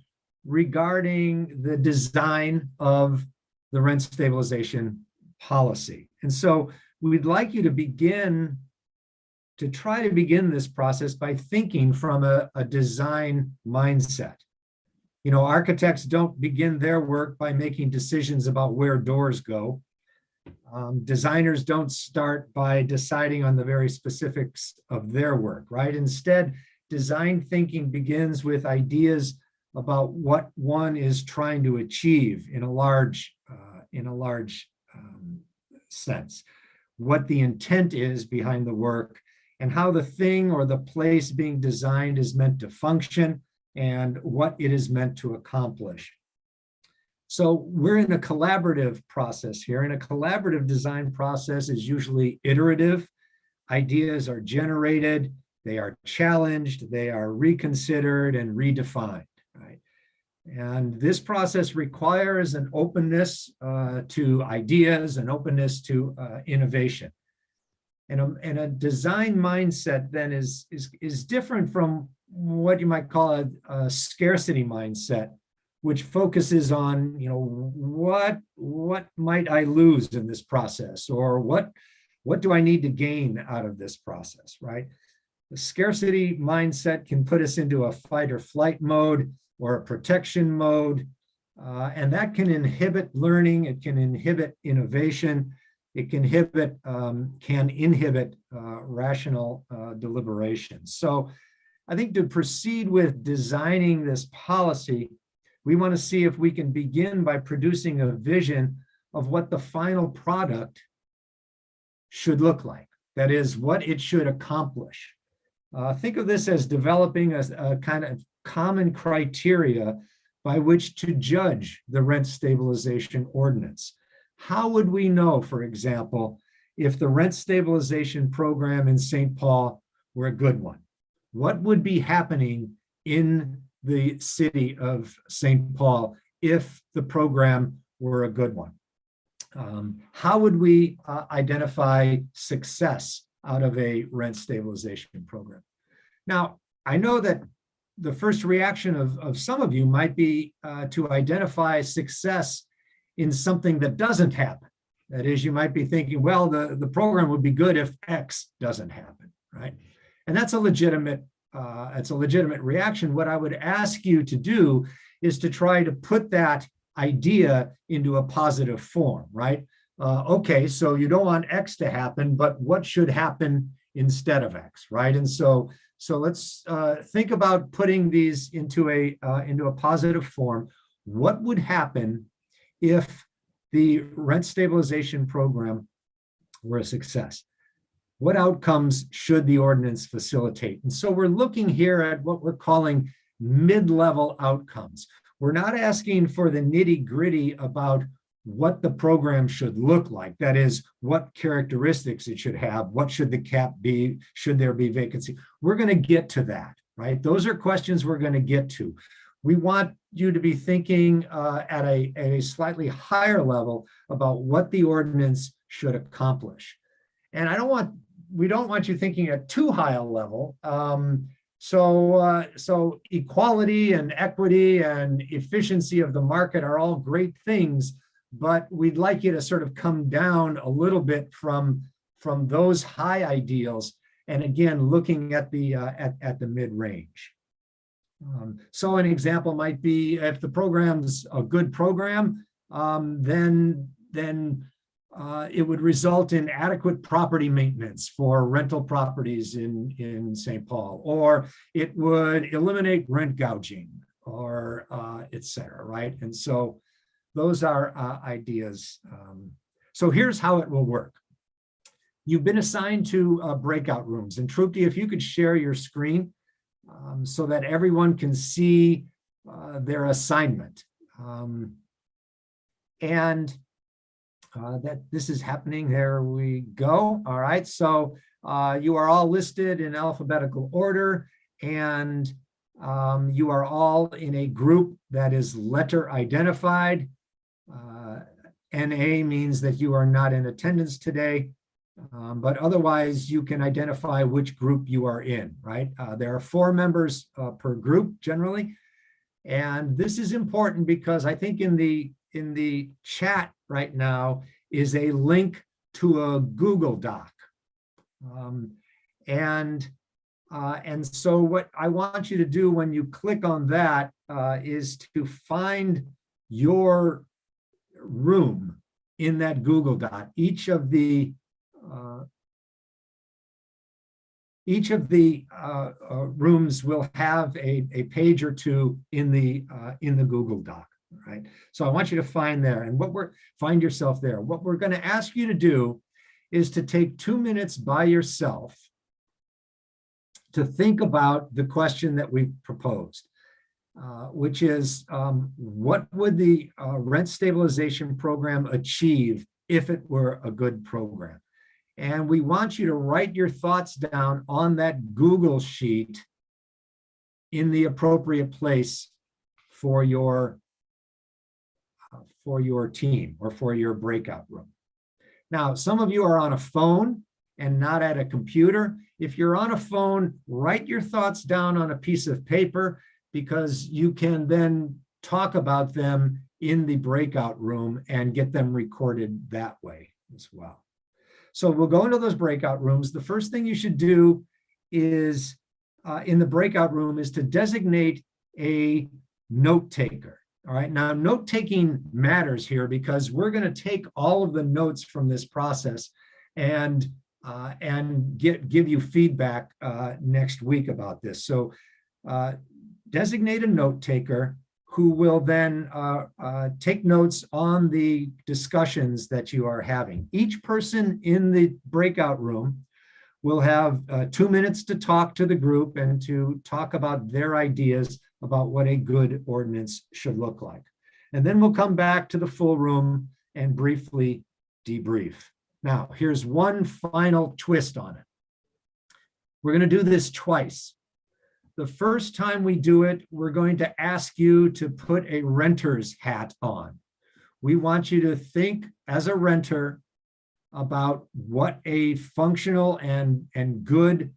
regarding the design of the rent stabilization policy. And so we'd like you to try to begin this process by thinking from a design mindset. You know, architects don't begin their work by making decisions about where doors go. Designers don't start by deciding on the very specifics of their work, right? Instead, design thinking begins with ideas about what one is trying to achieve in a large sense, what the intent is behind the work, and how the thing or the place being designed is meant to function and what it is meant to accomplish. So we're in a collaborative process here, and a collaborative design process is usually iterative. Ideas are generated, they are challenged, they are reconsidered and redefined, right? And this process requires an openness to ideas, an openness to innovation. And a design mindset then is different from what you might call a scarcity mindset, which focuses on, you know, what might I lose in this process, or what do I need to gain out of this process, right? The scarcity mindset can put us into a fight or flight mode or a protection mode, and that can inhibit learning. It can inhibit innovation. It can inhibit rational deliberation. So I think to proceed with designing this policy, we want to see if we can begin by producing a vision of what the final product should look like. That is, what it should accomplish. Think of this as developing a kind of common criteria by which to judge the rent stabilization ordinance. How would we know, for example, if the rent stabilization program in St. Paul were a good one? What would be happening in the city of St. Paul if the program were a good one? How would we identify success out of a rent stabilization program? Now, I know that the first reaction of some of you might be to identify success in something that doesn't happen. That is, you might be thinking, well, the program would be good if X doesn't happen, right? And that's a legitimate reaction. What I would ask you to do is to try to put that idea into a positive form, right? Okay, so you don't want X to happen, but what should happen instead of X, right? And so let's think about putting these into a positive form. What would happen if the rent stabilization program were a success? What outcomes should the ordinance facilitate? And so we're looking here at what we're calling mid-level outcomes. We're not asking for the nitty-gritty about what the program should look like. That is, what characteristics it should have. What should the cap be? Should there be vacancy? We're going to get to that, right? Those are questions we're going to get to. We want you to be thinking at a slightly higher level about what the ordinance should accomplish. And we don't want you thinking at too high a level. So equality and equity and efficiency of the market are all great things, but we'd like you to sort of come down a little bit from those high ideals, and again, looking at the mid-range. So an example might be, if the program's a good program, then it would result in adequate property maintenance for rental properties in St. Paul, or it would eliminate rent gouging, or et cetera, right? And so those are ideas. So here's how it will work. You've been assigned to breakout rooms, and Trupti, if you could share your screen so that everyone can see their assignment. That this is happening. There we go. All right. So you are all listed in alphabetical order, and you are all in a group that is letter identified. NA means that you are not in attendance today, but otherwise you can identify which group you are in, right? There are 4 members per group generally. And this is important because I think in the chat right now is a link to a Google Doc. And so what I want you to do when you click on that is to find your room in that Google Doc. Each of the rooms will have a page or two in the Google Doc, right? So I want you to find there, and find yourself there. What we're going to ask you to do is to take 2 minutes by yourself to think about the question that we've proposed, which is, what would the rent stabilization program achieve if it were a good program? And we want you to write your thoughts down on that Google sheet in the appropriate place for your team or for your breakout room. Now, some of you are on a phone and not at a computer. If you're on a phone, write your thoughts down on a piece of paper, because you can then talk about them in the breakout room and get them recorded that way as well. So we'll go into those breakout rooms. The first thing you should do is, in the breakout room, is to designate a note taker. All right, now note-taking matters here because we're going to take all of the notes from this process and give you feedback next week about this. So designate a note taker who will then take notes on the discussions that you are having. Each person in the breakout room will have 2 minutes to talk to the group and to talk about their ideas about what a good ordinance should look like. And then we'll come back to the full room and briefly debrief. Now, here's one final twist on it. We're going to do this twice. The first time we do it, we're going to ask you to put a renter's hat on. We want you to think as a renter about what a functional and good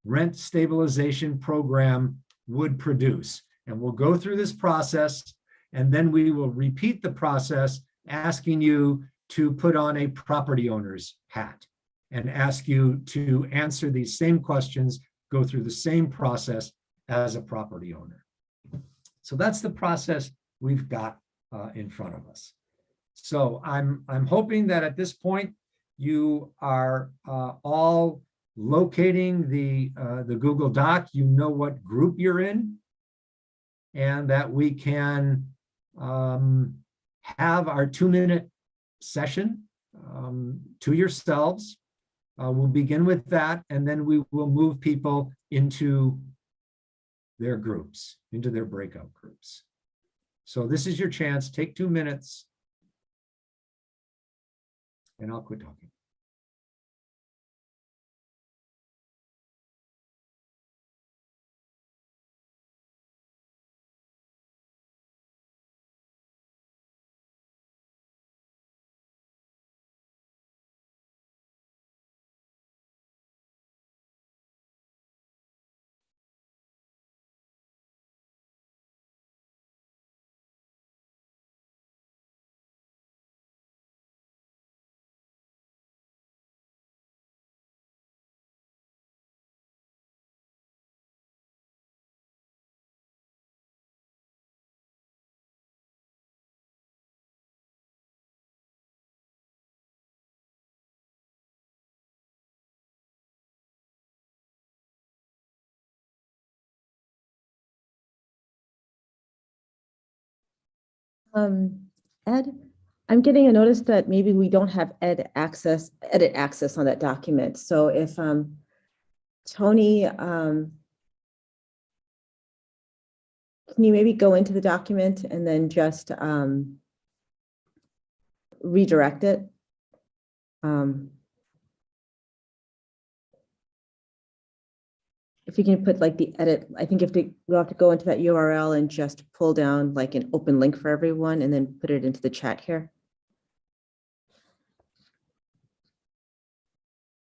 rent stabilization program would produce. And we'll go through this process, and then we will repeat the process, asking you to put on a property owner's hat and ask you to answer these same questions, go through the same process as a property owner. So that's the process we've got in front of us. So I'm hoping that at this point you are all locating the Google Doc. You know what group you're in, and that we can have our 2-minute session to yourselves. We'll begin with that, and then we will move people into their groups, into their breakout groups. So this is your chance. Take 2 minutes, and I'll quit talking. Ed, I'm getting a notice that maybe we don't have edit access on that document. So if Tony, can you maybe go into the document and then just redirect it? If you can put like the edit, I think we'll have to go into that URL and just pull down like an open link for everyone and then put it into the chat here.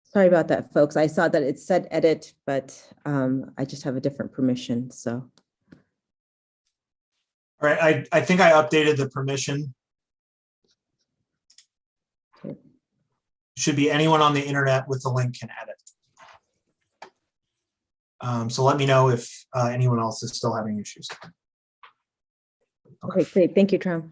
Sorry about that, folks. I saw that it said edit, but I just have a different permission, so. All right, I think I updated the permission. Okay. Should be anyone on the internet with the link can edit. So let me know if anyone else is still having issues. Okay, great. Thank you, Tram.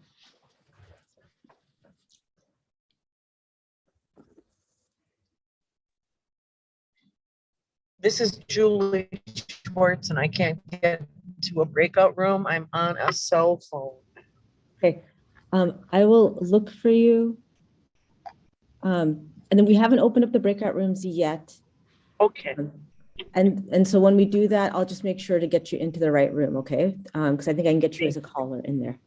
This is Julie Schwartz, and I can't get to a breakout room. I'm on a cell phone. Okay, I will look for you. And then we haven't opened up the breakout rooms yet. Okay. And so when we do that, I'll just make sure to get you into the right room, okay? Because I think I can get you as a caller in there.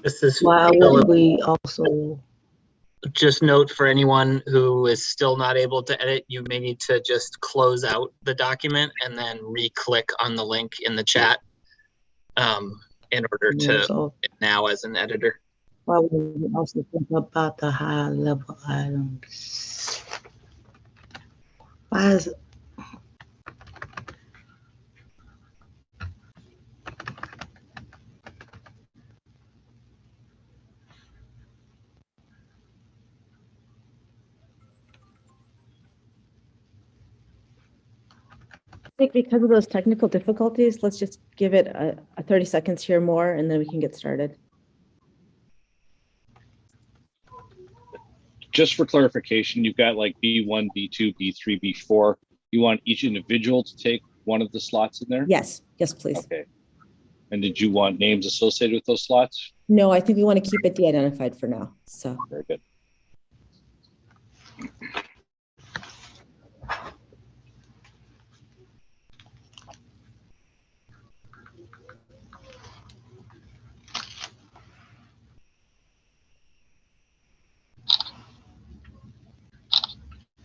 This is Why Philip. would we also? Just note for anyone who is still not able to edit, you may need to just close out the document and then re-click on the link in the chat in order to So now as an editor. why would we also think about the high level items? Why is it? I think because of those technical difficulties, let's just give it a 30 seconds here more, and then we can get started. Just for clarification, you've got like B1, B2, B3, B4. You want each individual to take one of the slots in there? Yes, yes, please. Okay. And did you want names associated with those slots? No, I think we want to keep it de-identified for now, so. Very good.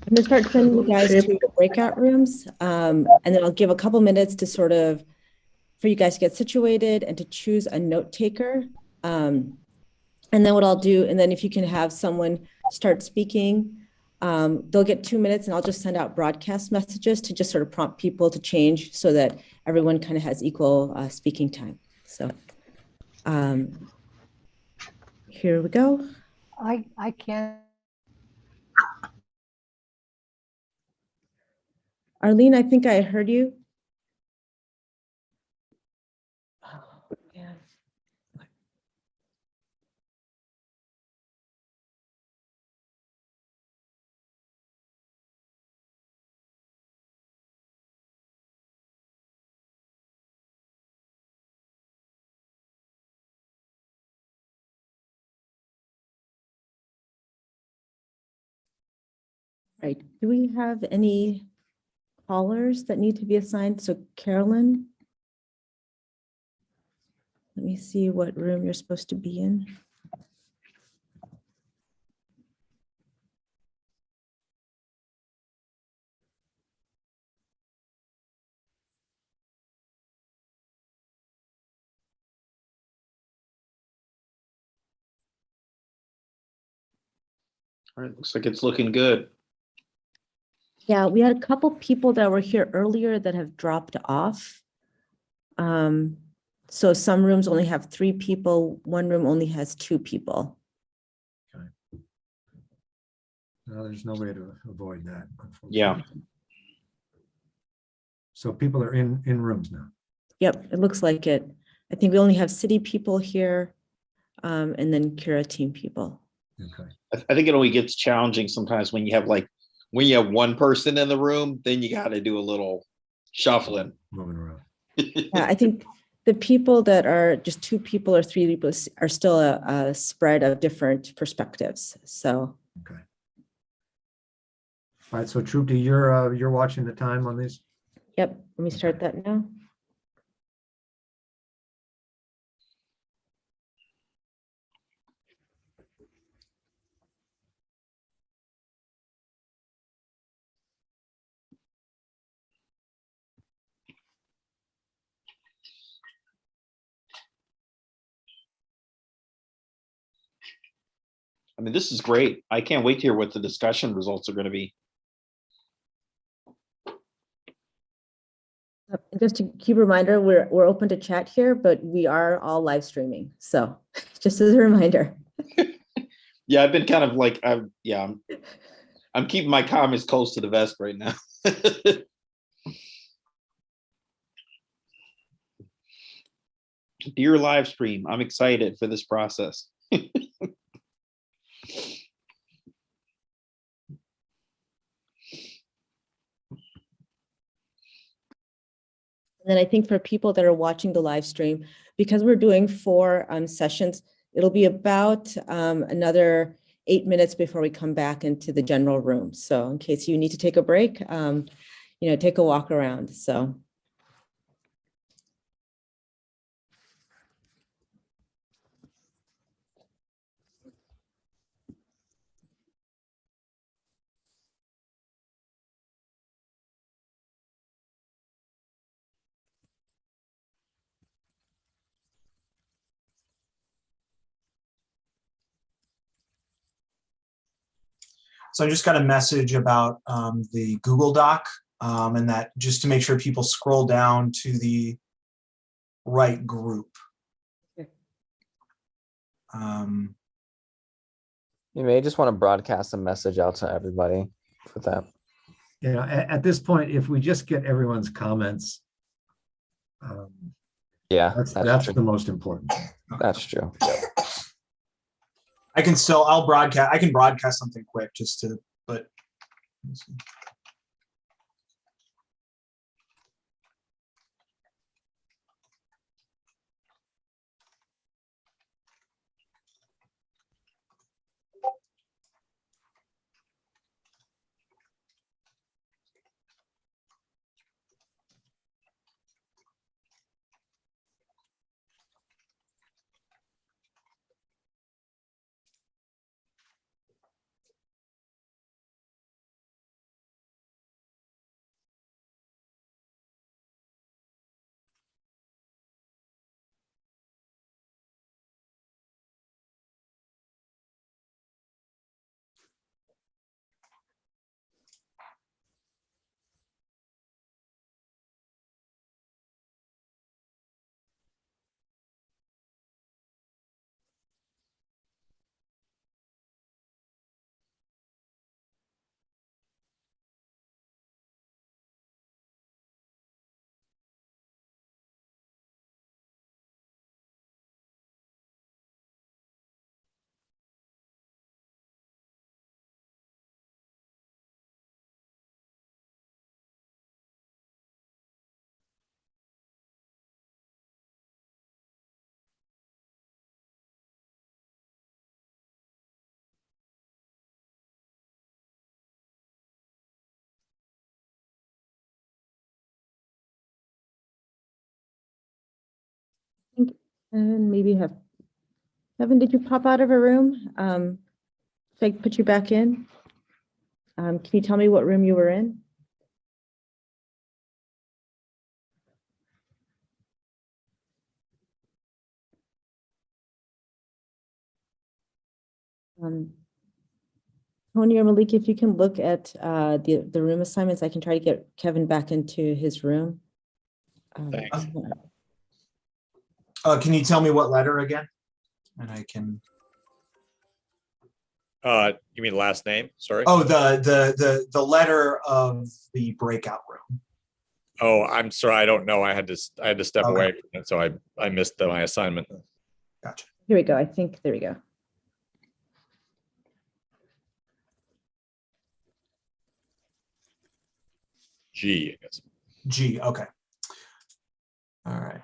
I'm gonna start sending you guys to the breakout rooms, and then I'll give a couple minutes to sort of, for you guys to get situated and to choose a note taker. And then what I'll do, and then if you can have someone start speaking, they'll get 2 minutes and I'll just send out broadcast messages to just sort of prompt people to change so that everyone kind of has equal speaking time. So here we go. I can't. Arlene, I think I heard you. Oh, man. Right. Do we have any callers that need to be assigned? So Carolyn, let me see what room you're supposed to be in. All right, looks like it's looking good. Yeah, we had a couple people that were here earlier that have dropped off. So some rooms only have 3 people, one room only has 2 people. No, there's no way to avoid that, unfortunately. Yeah. So people are in rooms now. Yep, it looks like it. I think we only have city people here, and then Kira team people. Okay. I think it only gets challenging sometimes when you have one person in the room, then you got to do a little shuffling. Moving around. Yeah, I think the people that are just 2 people or 3 people are still a spread of different perspectives. So. Okay. All right, so Trupti, you're watching the time on these? Yep, let me start that now. I mean, this is great. I can't wait to hear what the discussion results are going to be. Just to keep a reminder, we're open to chat here, but we are all live streaming. So just as a reminder. Yeah, I've been kind of like, I'm keeping my comments close to the vest right now. Dear live stream, I'm excited for this process. And then I think for people that are watching the live stream, because we're doing 4 sessions, it'll be about another 8 minutes before we come back into the general room. So in case you need to take a break, take a walk around. So. So I just got a message about the Google Doc, and that just to make sure people scroll down to the right group. Okay. You may just want to broadcast a message out to everybody with that. Yeah, at this point, if we just get everyone's comments, Yeah, that's true. the most important. That's true. I can broadcast something quick just to, but. Let's see. And maybe Kevin, did you pop out of a room? If I put you back in, can you tell me what room you were in? Tony or Malik, if you can look at the room assignments, I can try to get Kevin back into his room. Thanks. Can you tell me what letter again? And I can. You mean last name? Sorry. Oh, the letter of the breakout room. Oh, I'm sorry. I don't know. I had to step Okay. away from it, so I missed my assignment. Gotcha. Here we go. I think, there we go. G, I guess. G. Okay. All right.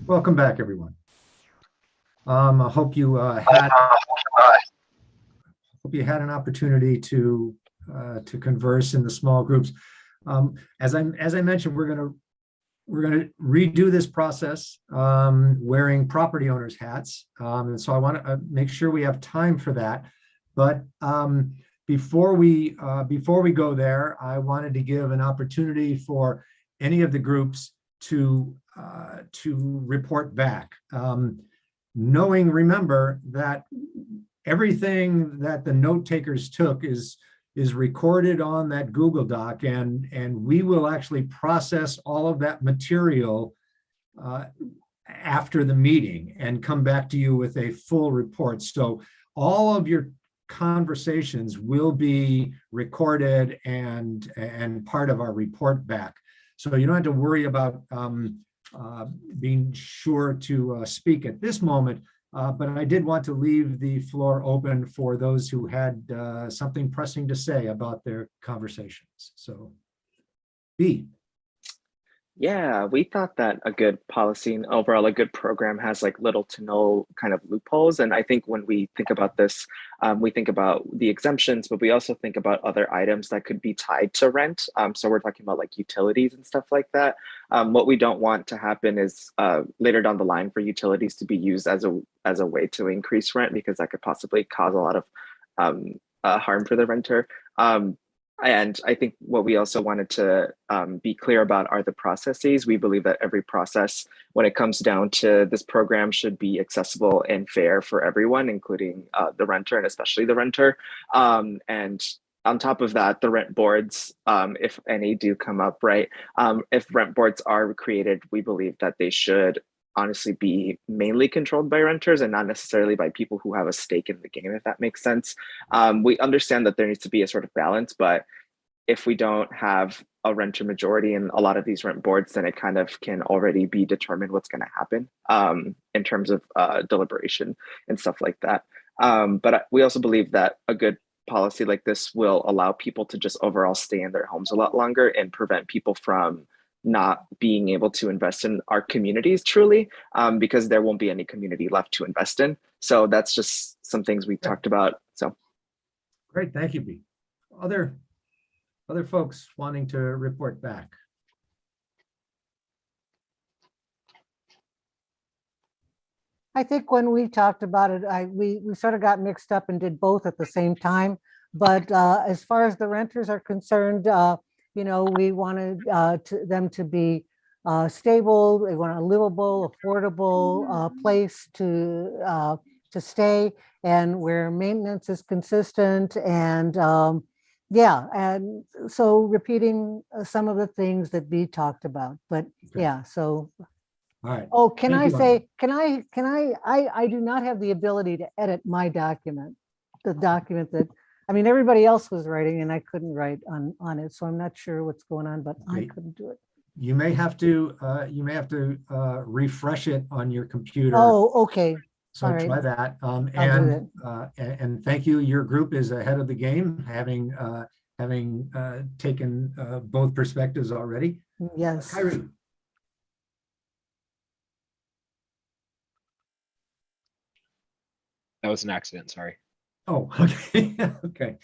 Welcome back, everyone. I hope you had an opportunity to converse in the small groups. As I mentioned, we're gonna redo this process wearing property owners hats, and so I want to make sure we have time for that. But before we go there, I wanted to give an opportunity for any of the groups to report back. Remember that everything that the note takers took is recorded on that Google Doc, and we will actually process all of that material after the meeting and come back to you with a full report. So all of your conversations will be recorded and part of our report back. So you don't have to worry about being sure to speak at this moment, but I did want to leave the floor open for those who had something pressing to say about their conversations. So, B. Yeah, we thought that a good policy and overall a good program has like little to no kind of loopholes. And I think when we think about this, we think about the exemptions, but we also think about other items that could be tied to rent. So we're talking about like utilities and stuff like that. What we don't want to happen is later down the line for utilities to be used as a way to increase rent, because that could possibly cause a lot of harm for the renter. And I think what we also wanted to be clear about are the processes. We believe that every process, when it comes down to this program, should be accessible and fair for everyone, including the renter and especially the renter. And on top of that, the rent boards, if any do come up, right? If rent boards are created, we believe that they should honestly be mainly controlled by renters and not necessarily by people who have a stake in the game, if that makes sense. We understand that there needs to be a sort of balance, but if we don't have a renter majority in a lot of these rent boards, then it kind of can already be determined what's going to happen in terms of deliberation and stuff like that. But we also believe that a good policy like this will allow people to just overall stay in their homes a lot longer and prevent people from not being able to invest in our communities truly, because there won't be any community left to invest in. So that's just some things we talked about. So great, thank you, B. Other folks wanting to report back? I think when we talked about it, we sort of got mixed up and did both at the same time. But as far as the renters are concerned, we wanted them to be stable. They want a livable, affordable place to stay, and where maintenance is consistent. And yeah, and so repeating some of the things that B talked about. But yeah, so. All right. Oh, can I say, I do not have the ability to edit my document, the document that, I mean, everybody else was writing and I couldn't write on it. So I'm not sure what's going on, but I couldn't do it. You may have to refresh it on your computer. Oh, okay. So all right. try that. And thank you. Your group is ahead of the game, having taken both perspectives already. Yes. Kyrie. That was an accident, sorry. Oh, okay. Okay.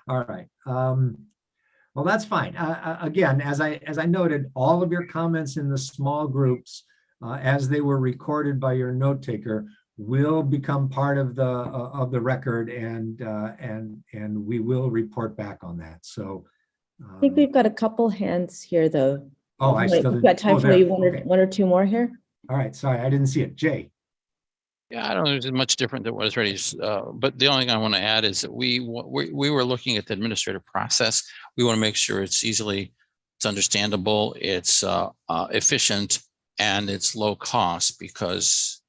All right. Well, that's fine. Again, as I noted, all of your comments in the small groups, as they were recorded by your note taker, will become part of the record, and we will report back on that. So I think we've got a couple hands here, though. Oh, I still We've got time for maybe one or two more here. All right. Sorry, I didn't see it. Jay. Yeah, I don't know if it's much different than what is ready, but the only thing I want to add is that we were looking at the administrative process. We want to make sure it's understandable, it's efficient, and it's low cost, because,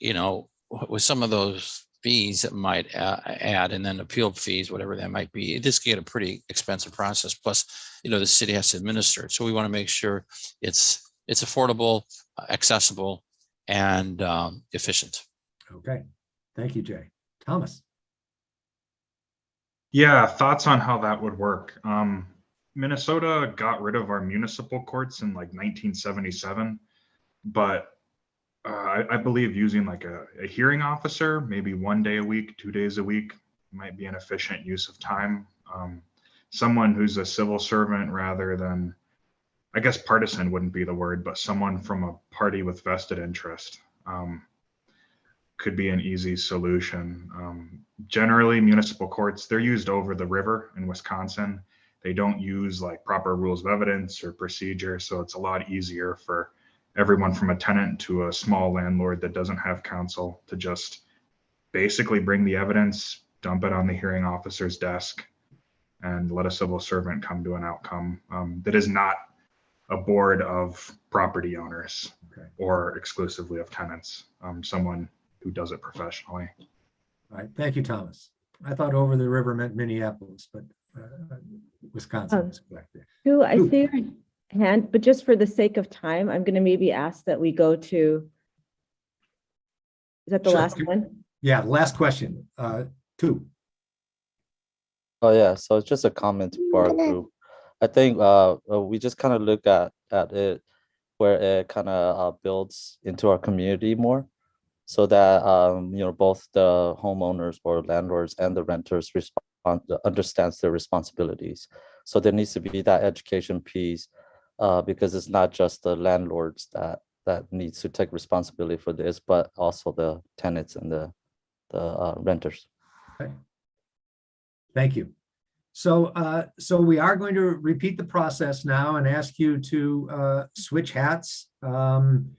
with some of those fees that might add, and then appeal fees, whatever that might be, this can get a pretty expensive process. Plus, the city has to administer it. So we want to make sure it's affordable, accessible, and efficient. Okay, thank you, Jay. Thomas. Yeah, thoughts on how that would work. Minnesota got rid of our municipal courts in like 1977, but I believe using like a hearing officer, maybe 1 day a week, 2 days a week, might be an efficient use of time. Someone who's a civil servant rather than, I guess partisan wouldn't be the word, but someone from a party with vested interest could be an easy solution. Generally, municipal courts, they're used over the river in Wisconsin. They don't use like proper rules of evidence or procedure, so it's a lot easier for everyone from a tenant to a small landlord that doesn't have counsel to just basically bring the evidence, dump it on the hearing officer's desk, and let a civil servant come to an outcome that is not a board of property owners or exclusively of tenants, someone who does it professionally. All right, thank you, Thomas. I thought over the river meant Minneapolis, but Wisconsin is correct there. Sue, I see your hand, but just for the sake of time, I'm gonna maybe ask that we go to, is that the Sure. last one? Yeah, last question. 2. Oh yeah, so it's just a comment for our group. I think we just kind of look at it where it kind of builds into our community more, so that both the homeowners or landlords and the renters understands their responsibilities. So there needs to be that education piece, because it's not just the landlords that needs to take responsibility for this, but also the tenants and the renters. Okay. Thank you. So, so we are going to repeat the process now and ask you to switch hats and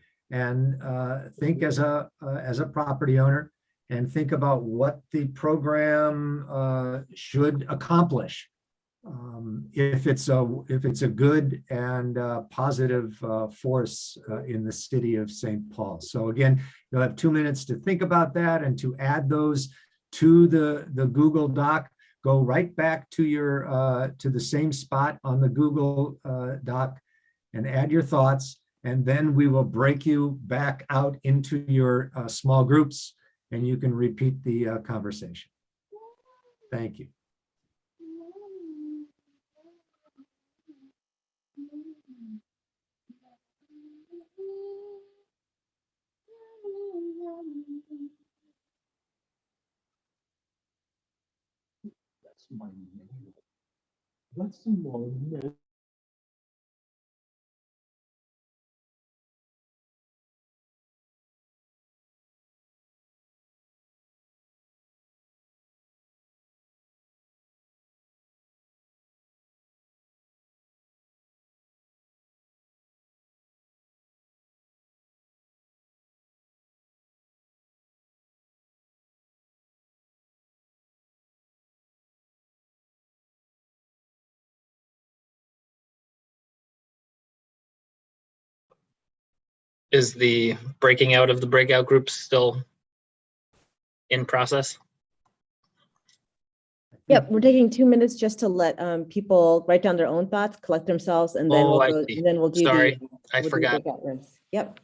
think as a property owner and think about what the program should accomplish. If it's a good and positive force in the city of St. Paul. So again, you'll have 2 minutes to think about that and to add those to the Google Doc. Go right back to your to the same spot on the Google Doc and add your thoughts, and then we will break you back out into your small groups and you can repeat the conversation. Thank you. That's my name. Is the breaking out of the breakout groups still in process? Yep, we're taking 2 minutes just to let people write down their own thoughts, collect themselves, and then Oh, we'll I go, see. and then we'll do Sorry, I we'll do forgot. breakout rooms. Yep.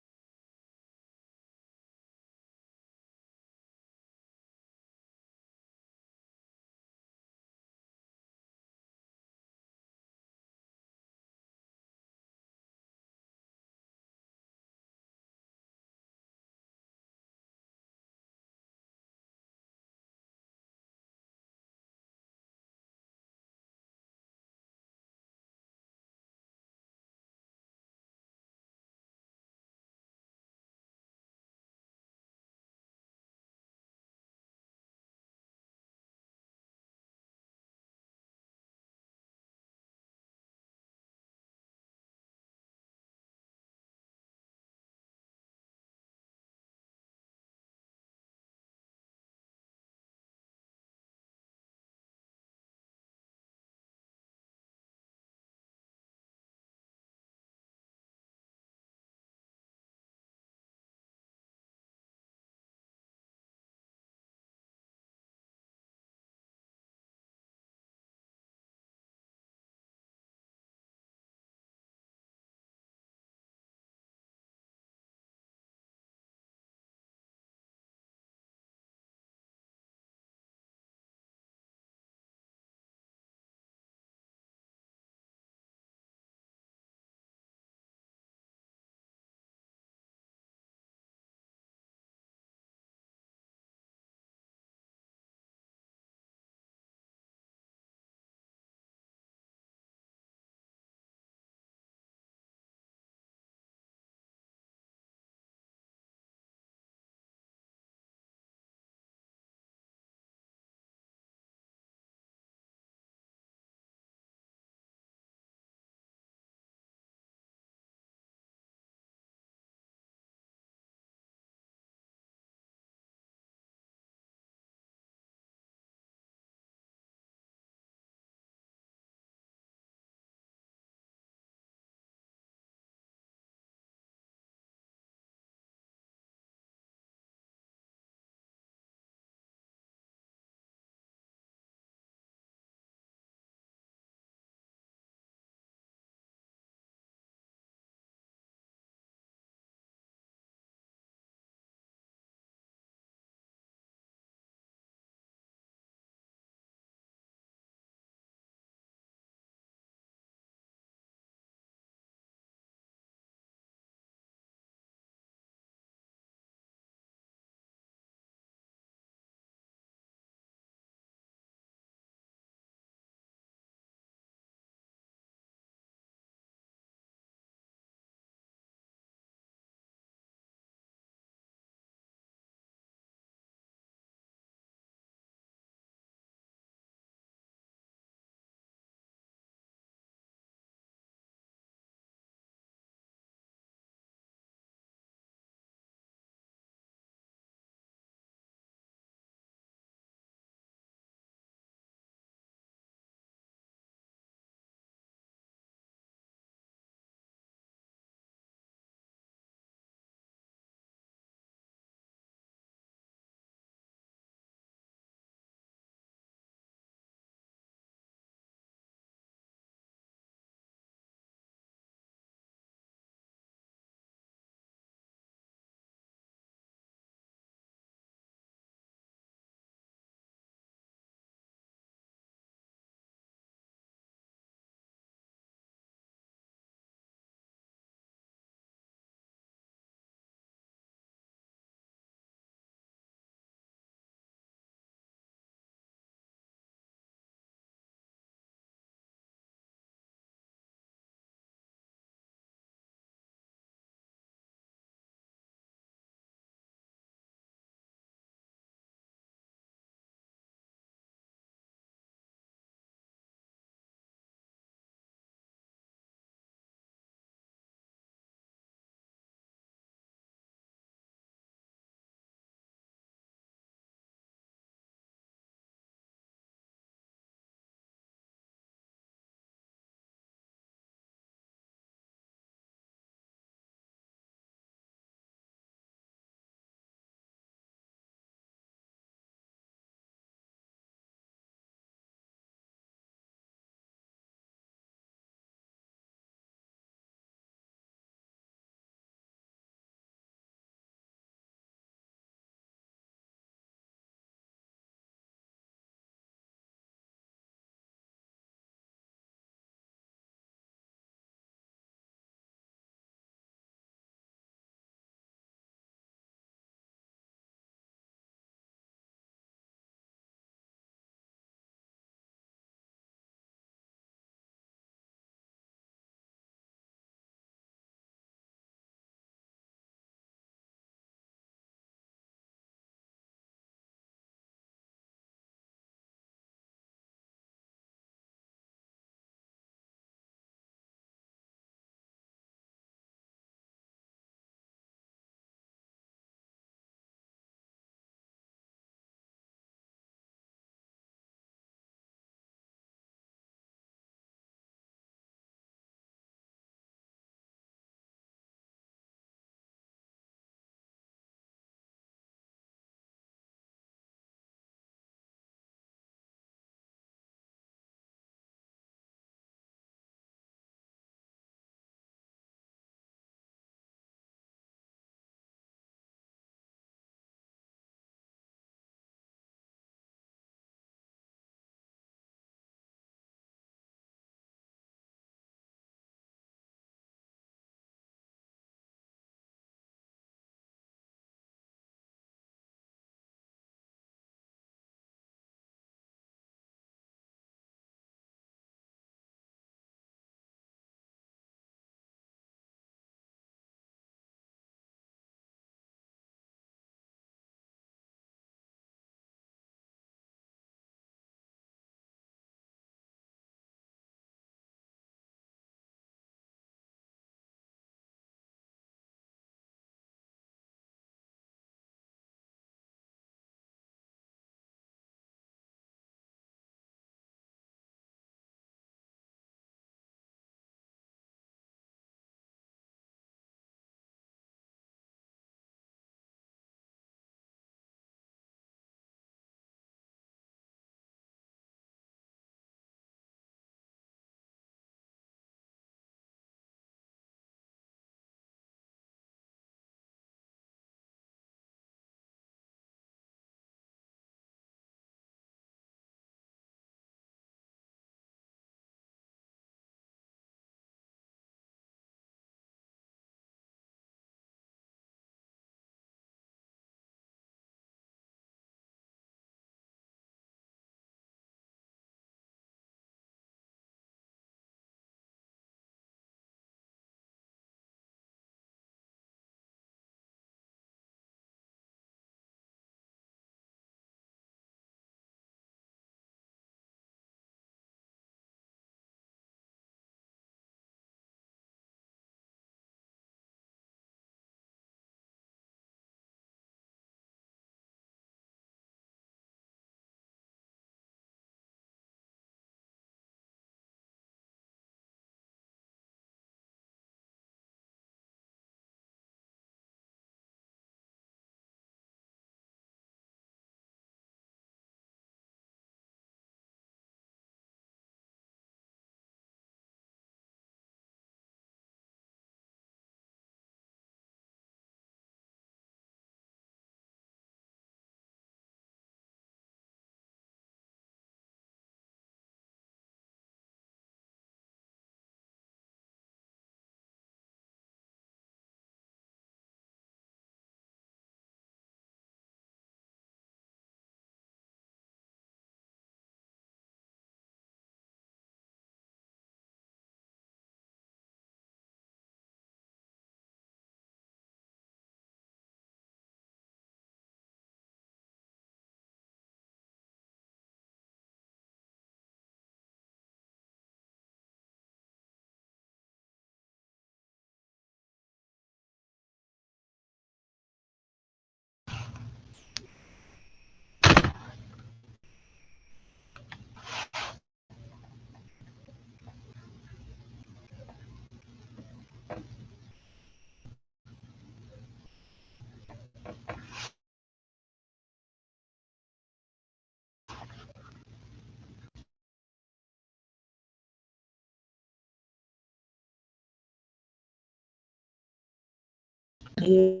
here.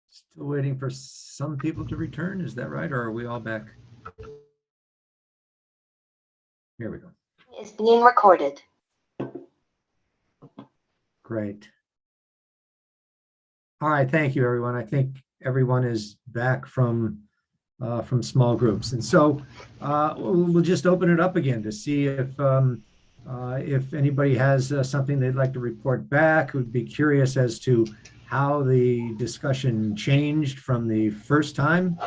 Still waiting for some people to return. Is that right? Or are we all back? Here we go. Is being recorded. Great. All right, thank you, everyone. I think everyone is back from small groups, and so we'll just open it up again to see if anybody has something they'd like to report back. Would be curious as to how the discussion changed from the first time,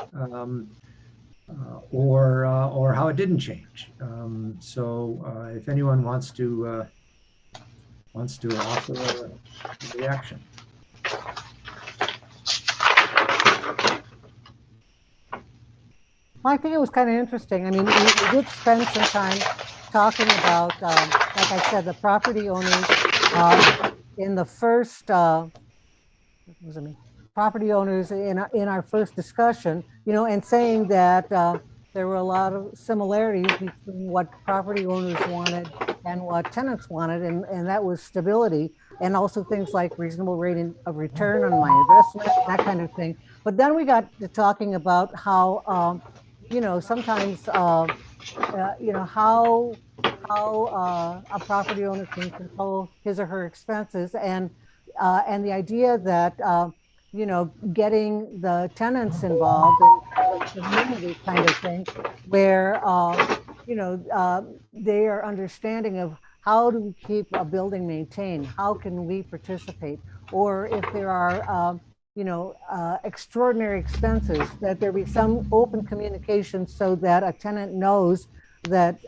or how it didn't change. So if anyone wants to offer a reaction. I think it was kind of interesting. I mean, we did spend some time talking about, like I said, the property owners in the first, property owners in our first discussion, you know, and saying that there were a lot of similarities between what property owners wanted and what tenants wanted, and that was stability, and also things like reasonable rate of return on my investment, that kind of thing. But then we got to talking about how, you know, sometimes, you know, how a property owner can control his or her expenses, and the idea that, you know, getting the tenants involved in kind of a community kind of thing, where, you know, they are understanding of how do we keep a building maintained? How can we participate? Or if there are, you know, extraordinary expenses, that there be some open communication so that a tenant knows that,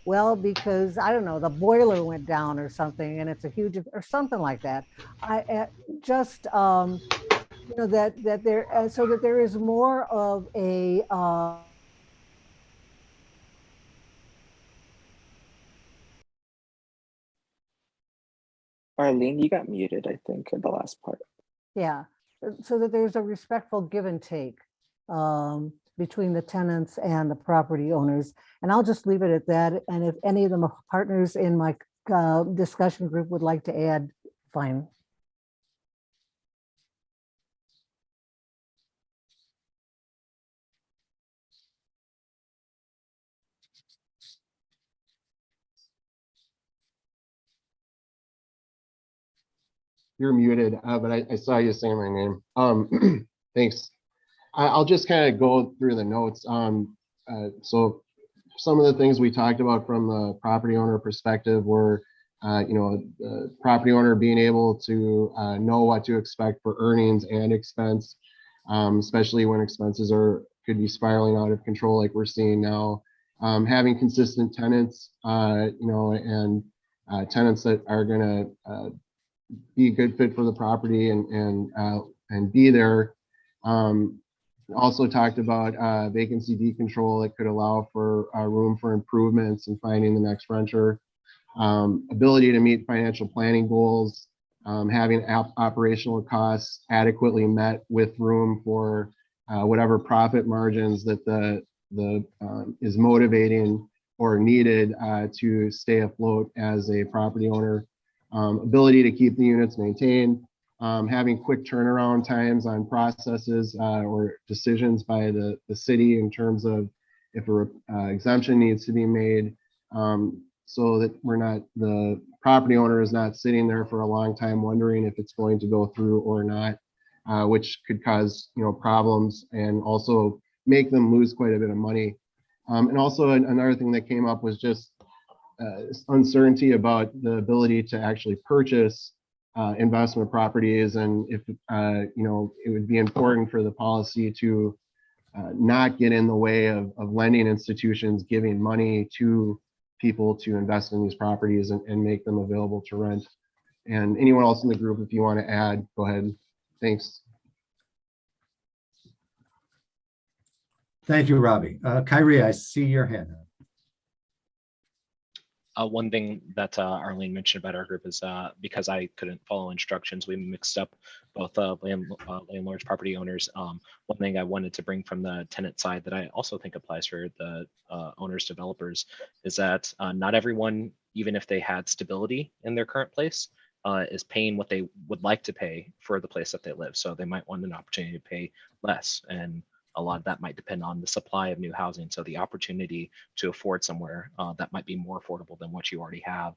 well, because I don't know, the boiler went down or something, and it's a huge, or something like that. I just, you know, that there, so that there is more of a, Arlene, you got muted, I think, in the last part. yeah, so that there's a respectful give and take between the tenants and the property owners. And I'll just leave it at that. And if any of the partners in my discussion group would like to add, fine. You're muted, but I saw you saying my name. Thanks. I'll just kind of go through the notes. So some of the things we talked about from the property owner perspective were, you know, the property owner being able to know what to expect for earnings and expense, especially when expenses could be spiraling out of control like we're seeing now. Having consistent tenants, you know, and tenants that are going to be a good fit for the property and be there. Also talked about vacancy decontrol that could allow for room for improvements and finding the next renter. Ability to meet financial planning goals, having operational costs adequately met with room for whatever profit margins that is motivating or needed to stay afloat as a property owner. Ability to keep the units maintained, having quick turnaround times on processes or decisions by the city in terms of if a exemption needs to be made, so that the property owner is not sitting there for a long time wondering if it's going to go through or not, which could cause, you know, problems and also make them lose quite a bit of money. And also another thing that came up was just uncertainty about the ability to actually purchase investment properties, and if you know, it would be important for the policy to not get in the way of lending institutions giving money to people to invest in these properties and make them available to rent. And anyone else in the group, if you want to add, go ahead. Thanks. Thank you, Robbie. Kyrie, I see your hand. One thing that Arlene mentioned about our group is because I couldn't follow instructions, we mixed up both landlords, property owners. One thing I wanted to bring from the tenant side that I also think applies for the owners, developers, is that not everyone even if they had stability in their current place, is paying what they would like to pay for the place that they live. So they might want an opportunity to pay less. And a lot of that might depend on the supply of new housing. So the opportunity to afford somewhere that might be more affordable than what you already have,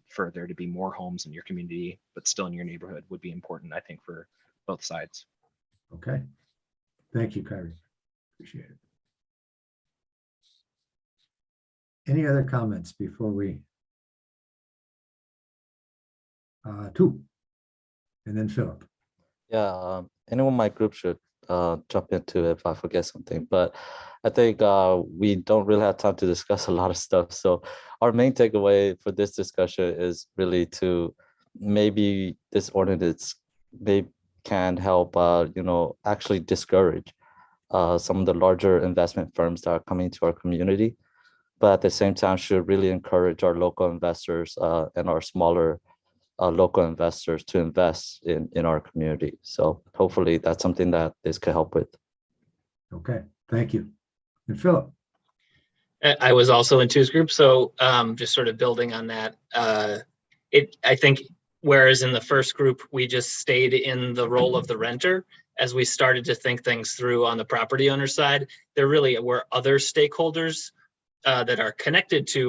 for there to be more homes in your community, but still in your neighborhood, would be important, I think, for both sides. Okay. Thank you, Kyrie. Appreciate it. Any other comments before we? Two. And then Philip. Yeah, anyone in my group should jump into it if I forget something. But I think we don't really have time to discuss a lot of stuff. So our main takeaway for this discussion is really to maybe this ordinance can help actually discourage some of the larger investment firms that are coming to our community, but at the same time should really encourage our local investors and our smaller local investors to invest in our community. So hopefully that's something that this could help with. Okay, thank you. And Philip. I was also in two's group, so just sort of building on that. I think whereas in the first group we just stayed in the role of the renter, as we started to think things through on the property owner side, there really were other stakeholders that are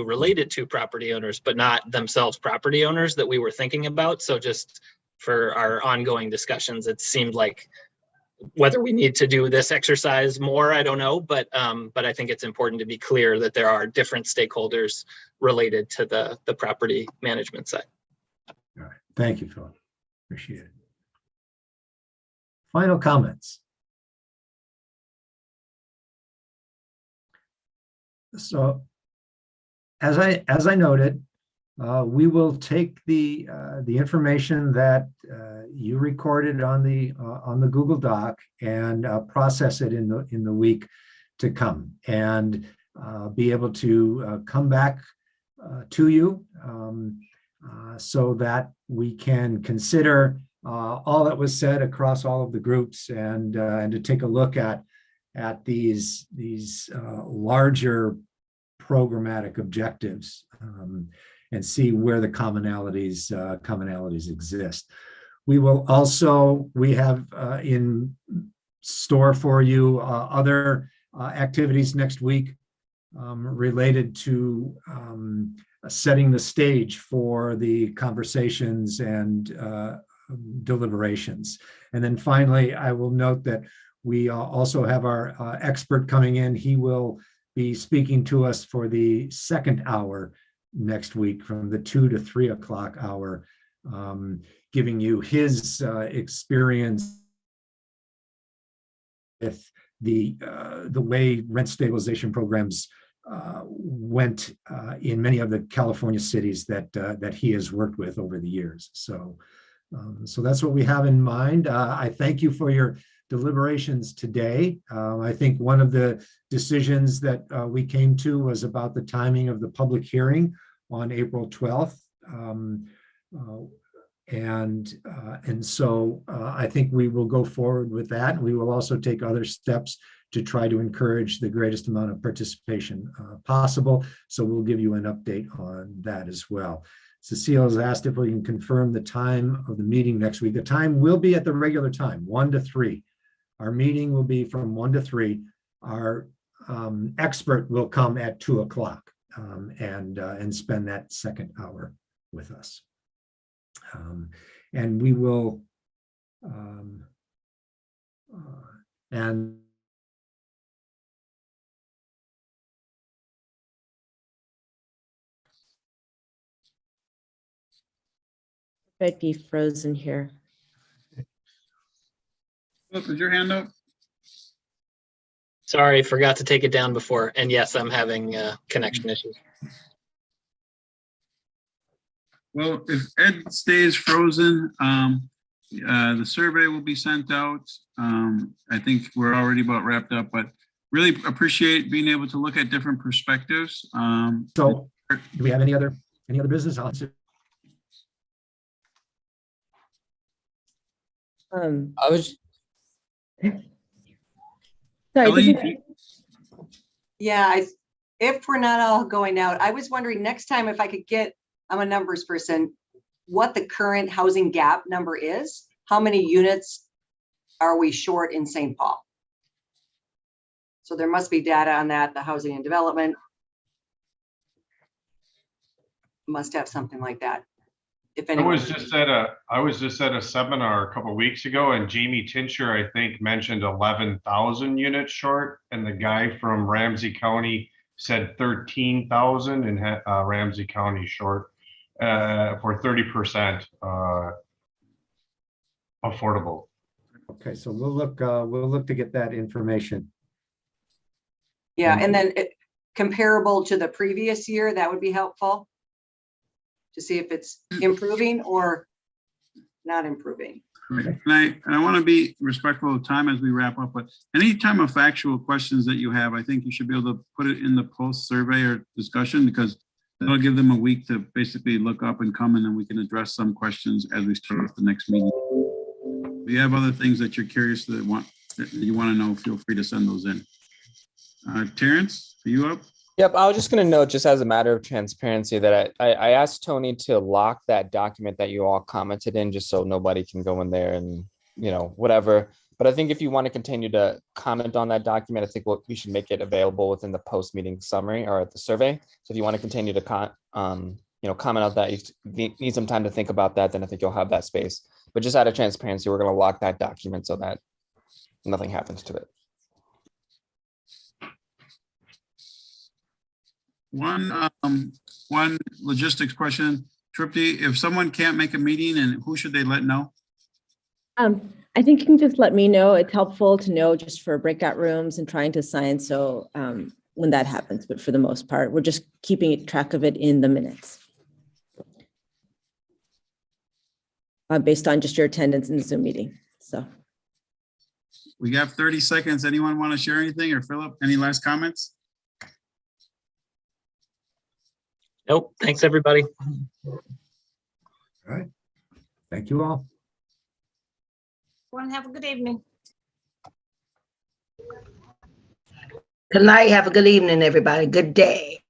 related to property owners, but not themselves property owners that we were thinking about. So just for our ongoing discussions, it seemed like whether we need to do this exercise more, I don't know, but I think it's important to be clear that there are different stakeholders related to the property management side. All right, thank you, Philip. Appreciate it. Final comments. So, as I noted, we will take the information that you recorded on the Google Doc and process it in the week to come, and be able to come back to you so that we can consider all that was said across all of the groups, and to take a look at these larger programmatic objectives, and see where the commonalities exist. We have in store for you other activities next week related to setting the stage for the conversations and deliberations. And then finally, I will note that we also have our expert coming in. He will be speaking to us for the second hour next week from the 2 to 3 o'clock hour, giving you his experience with the way rent stabilization programs went in many of the California cities that he has worked with over the years. So that's what we have in mind. I thank you for your deliberations today. I think one of the decisions that we came to was about the timing of the public hearing on April 12th. And so I think we will go forward with that. We will also take other steps to try to encourage the greatest amount of participation possible. So we'll give you an update on that as well. Cecile has asked if we can confirm the time of the meeting next week. The time will be at the regular time, 1 to 3. Our meeting will be from 1 to 3. Our expert will come at 2 o'clock and spend that second hour with us. And we will, Might be frozen here. Philip, is your hand up? Sorry, forgot to take it down before. And yes, I'm having connection issues. Well, if Ed stays frozen, the survey will be sent out. I think we're already about wrapped up, but really appreciate being able to look at different perspectives. So do we have any other business? I was sorry. Ellie? Yeah, if we're not all going out, I was wondering next time if I could get, I'm a numbers person, what the current housing gap number is. How many units are we short in St. Paul? So there must be data on that. The housing and development must have something like that. If I anyone. was just at a seminar a couple of weeks ago, and Jamie Tincher, I think, mentioned 11,000 units short, and the guy from Ramsey County said 13,000 in Ramsey County short for 30% affordable. Okay, so we'll look to get that information. Yeah, and then comparable to the previous year, that would be helpful to see if it's improving or not improving. And I want to be respectful of time as we wrap up, but any time of factual questions that you have, I think you should be able to put it in the post survey or discussion, because that'll give them a week to basically look up and come, and then we can address some questions as we start off the next meeting. If you have other things that you're curious that you want to know, feel free to send those in. Terrence, are you up? Yep, I was just going to note, just as a matter of transparency, that I asked Tony to lock that document that you all commented in, just so nobody can go in there and, whatever. But I think if you want to continue to comment on that document, I think we should make it available within the post-meeting summary or the survey. So if you want to continue to comment on that, you need some time to think about that, then I think you'll have that space. But just out of transparency, we're going to lock that document so that nothing happens to it. One logistics question, Tripti, if someone can't make a meeting, and who should they let know? I think you can just let me know. It's helpful to know just for breakout rooms and trying to assign. So when that happens, but for the most part, we're just keeping track of it in the minutes. Based on just your attendance in the Zoom meeting. So We have 30 seconds. Anyone want to share anything, or Philip, any last comments? Nope. Thanks, everybody. All right. Thank you all. Everyone have a good evening. Good night. Have a good evening, everybody. Good day.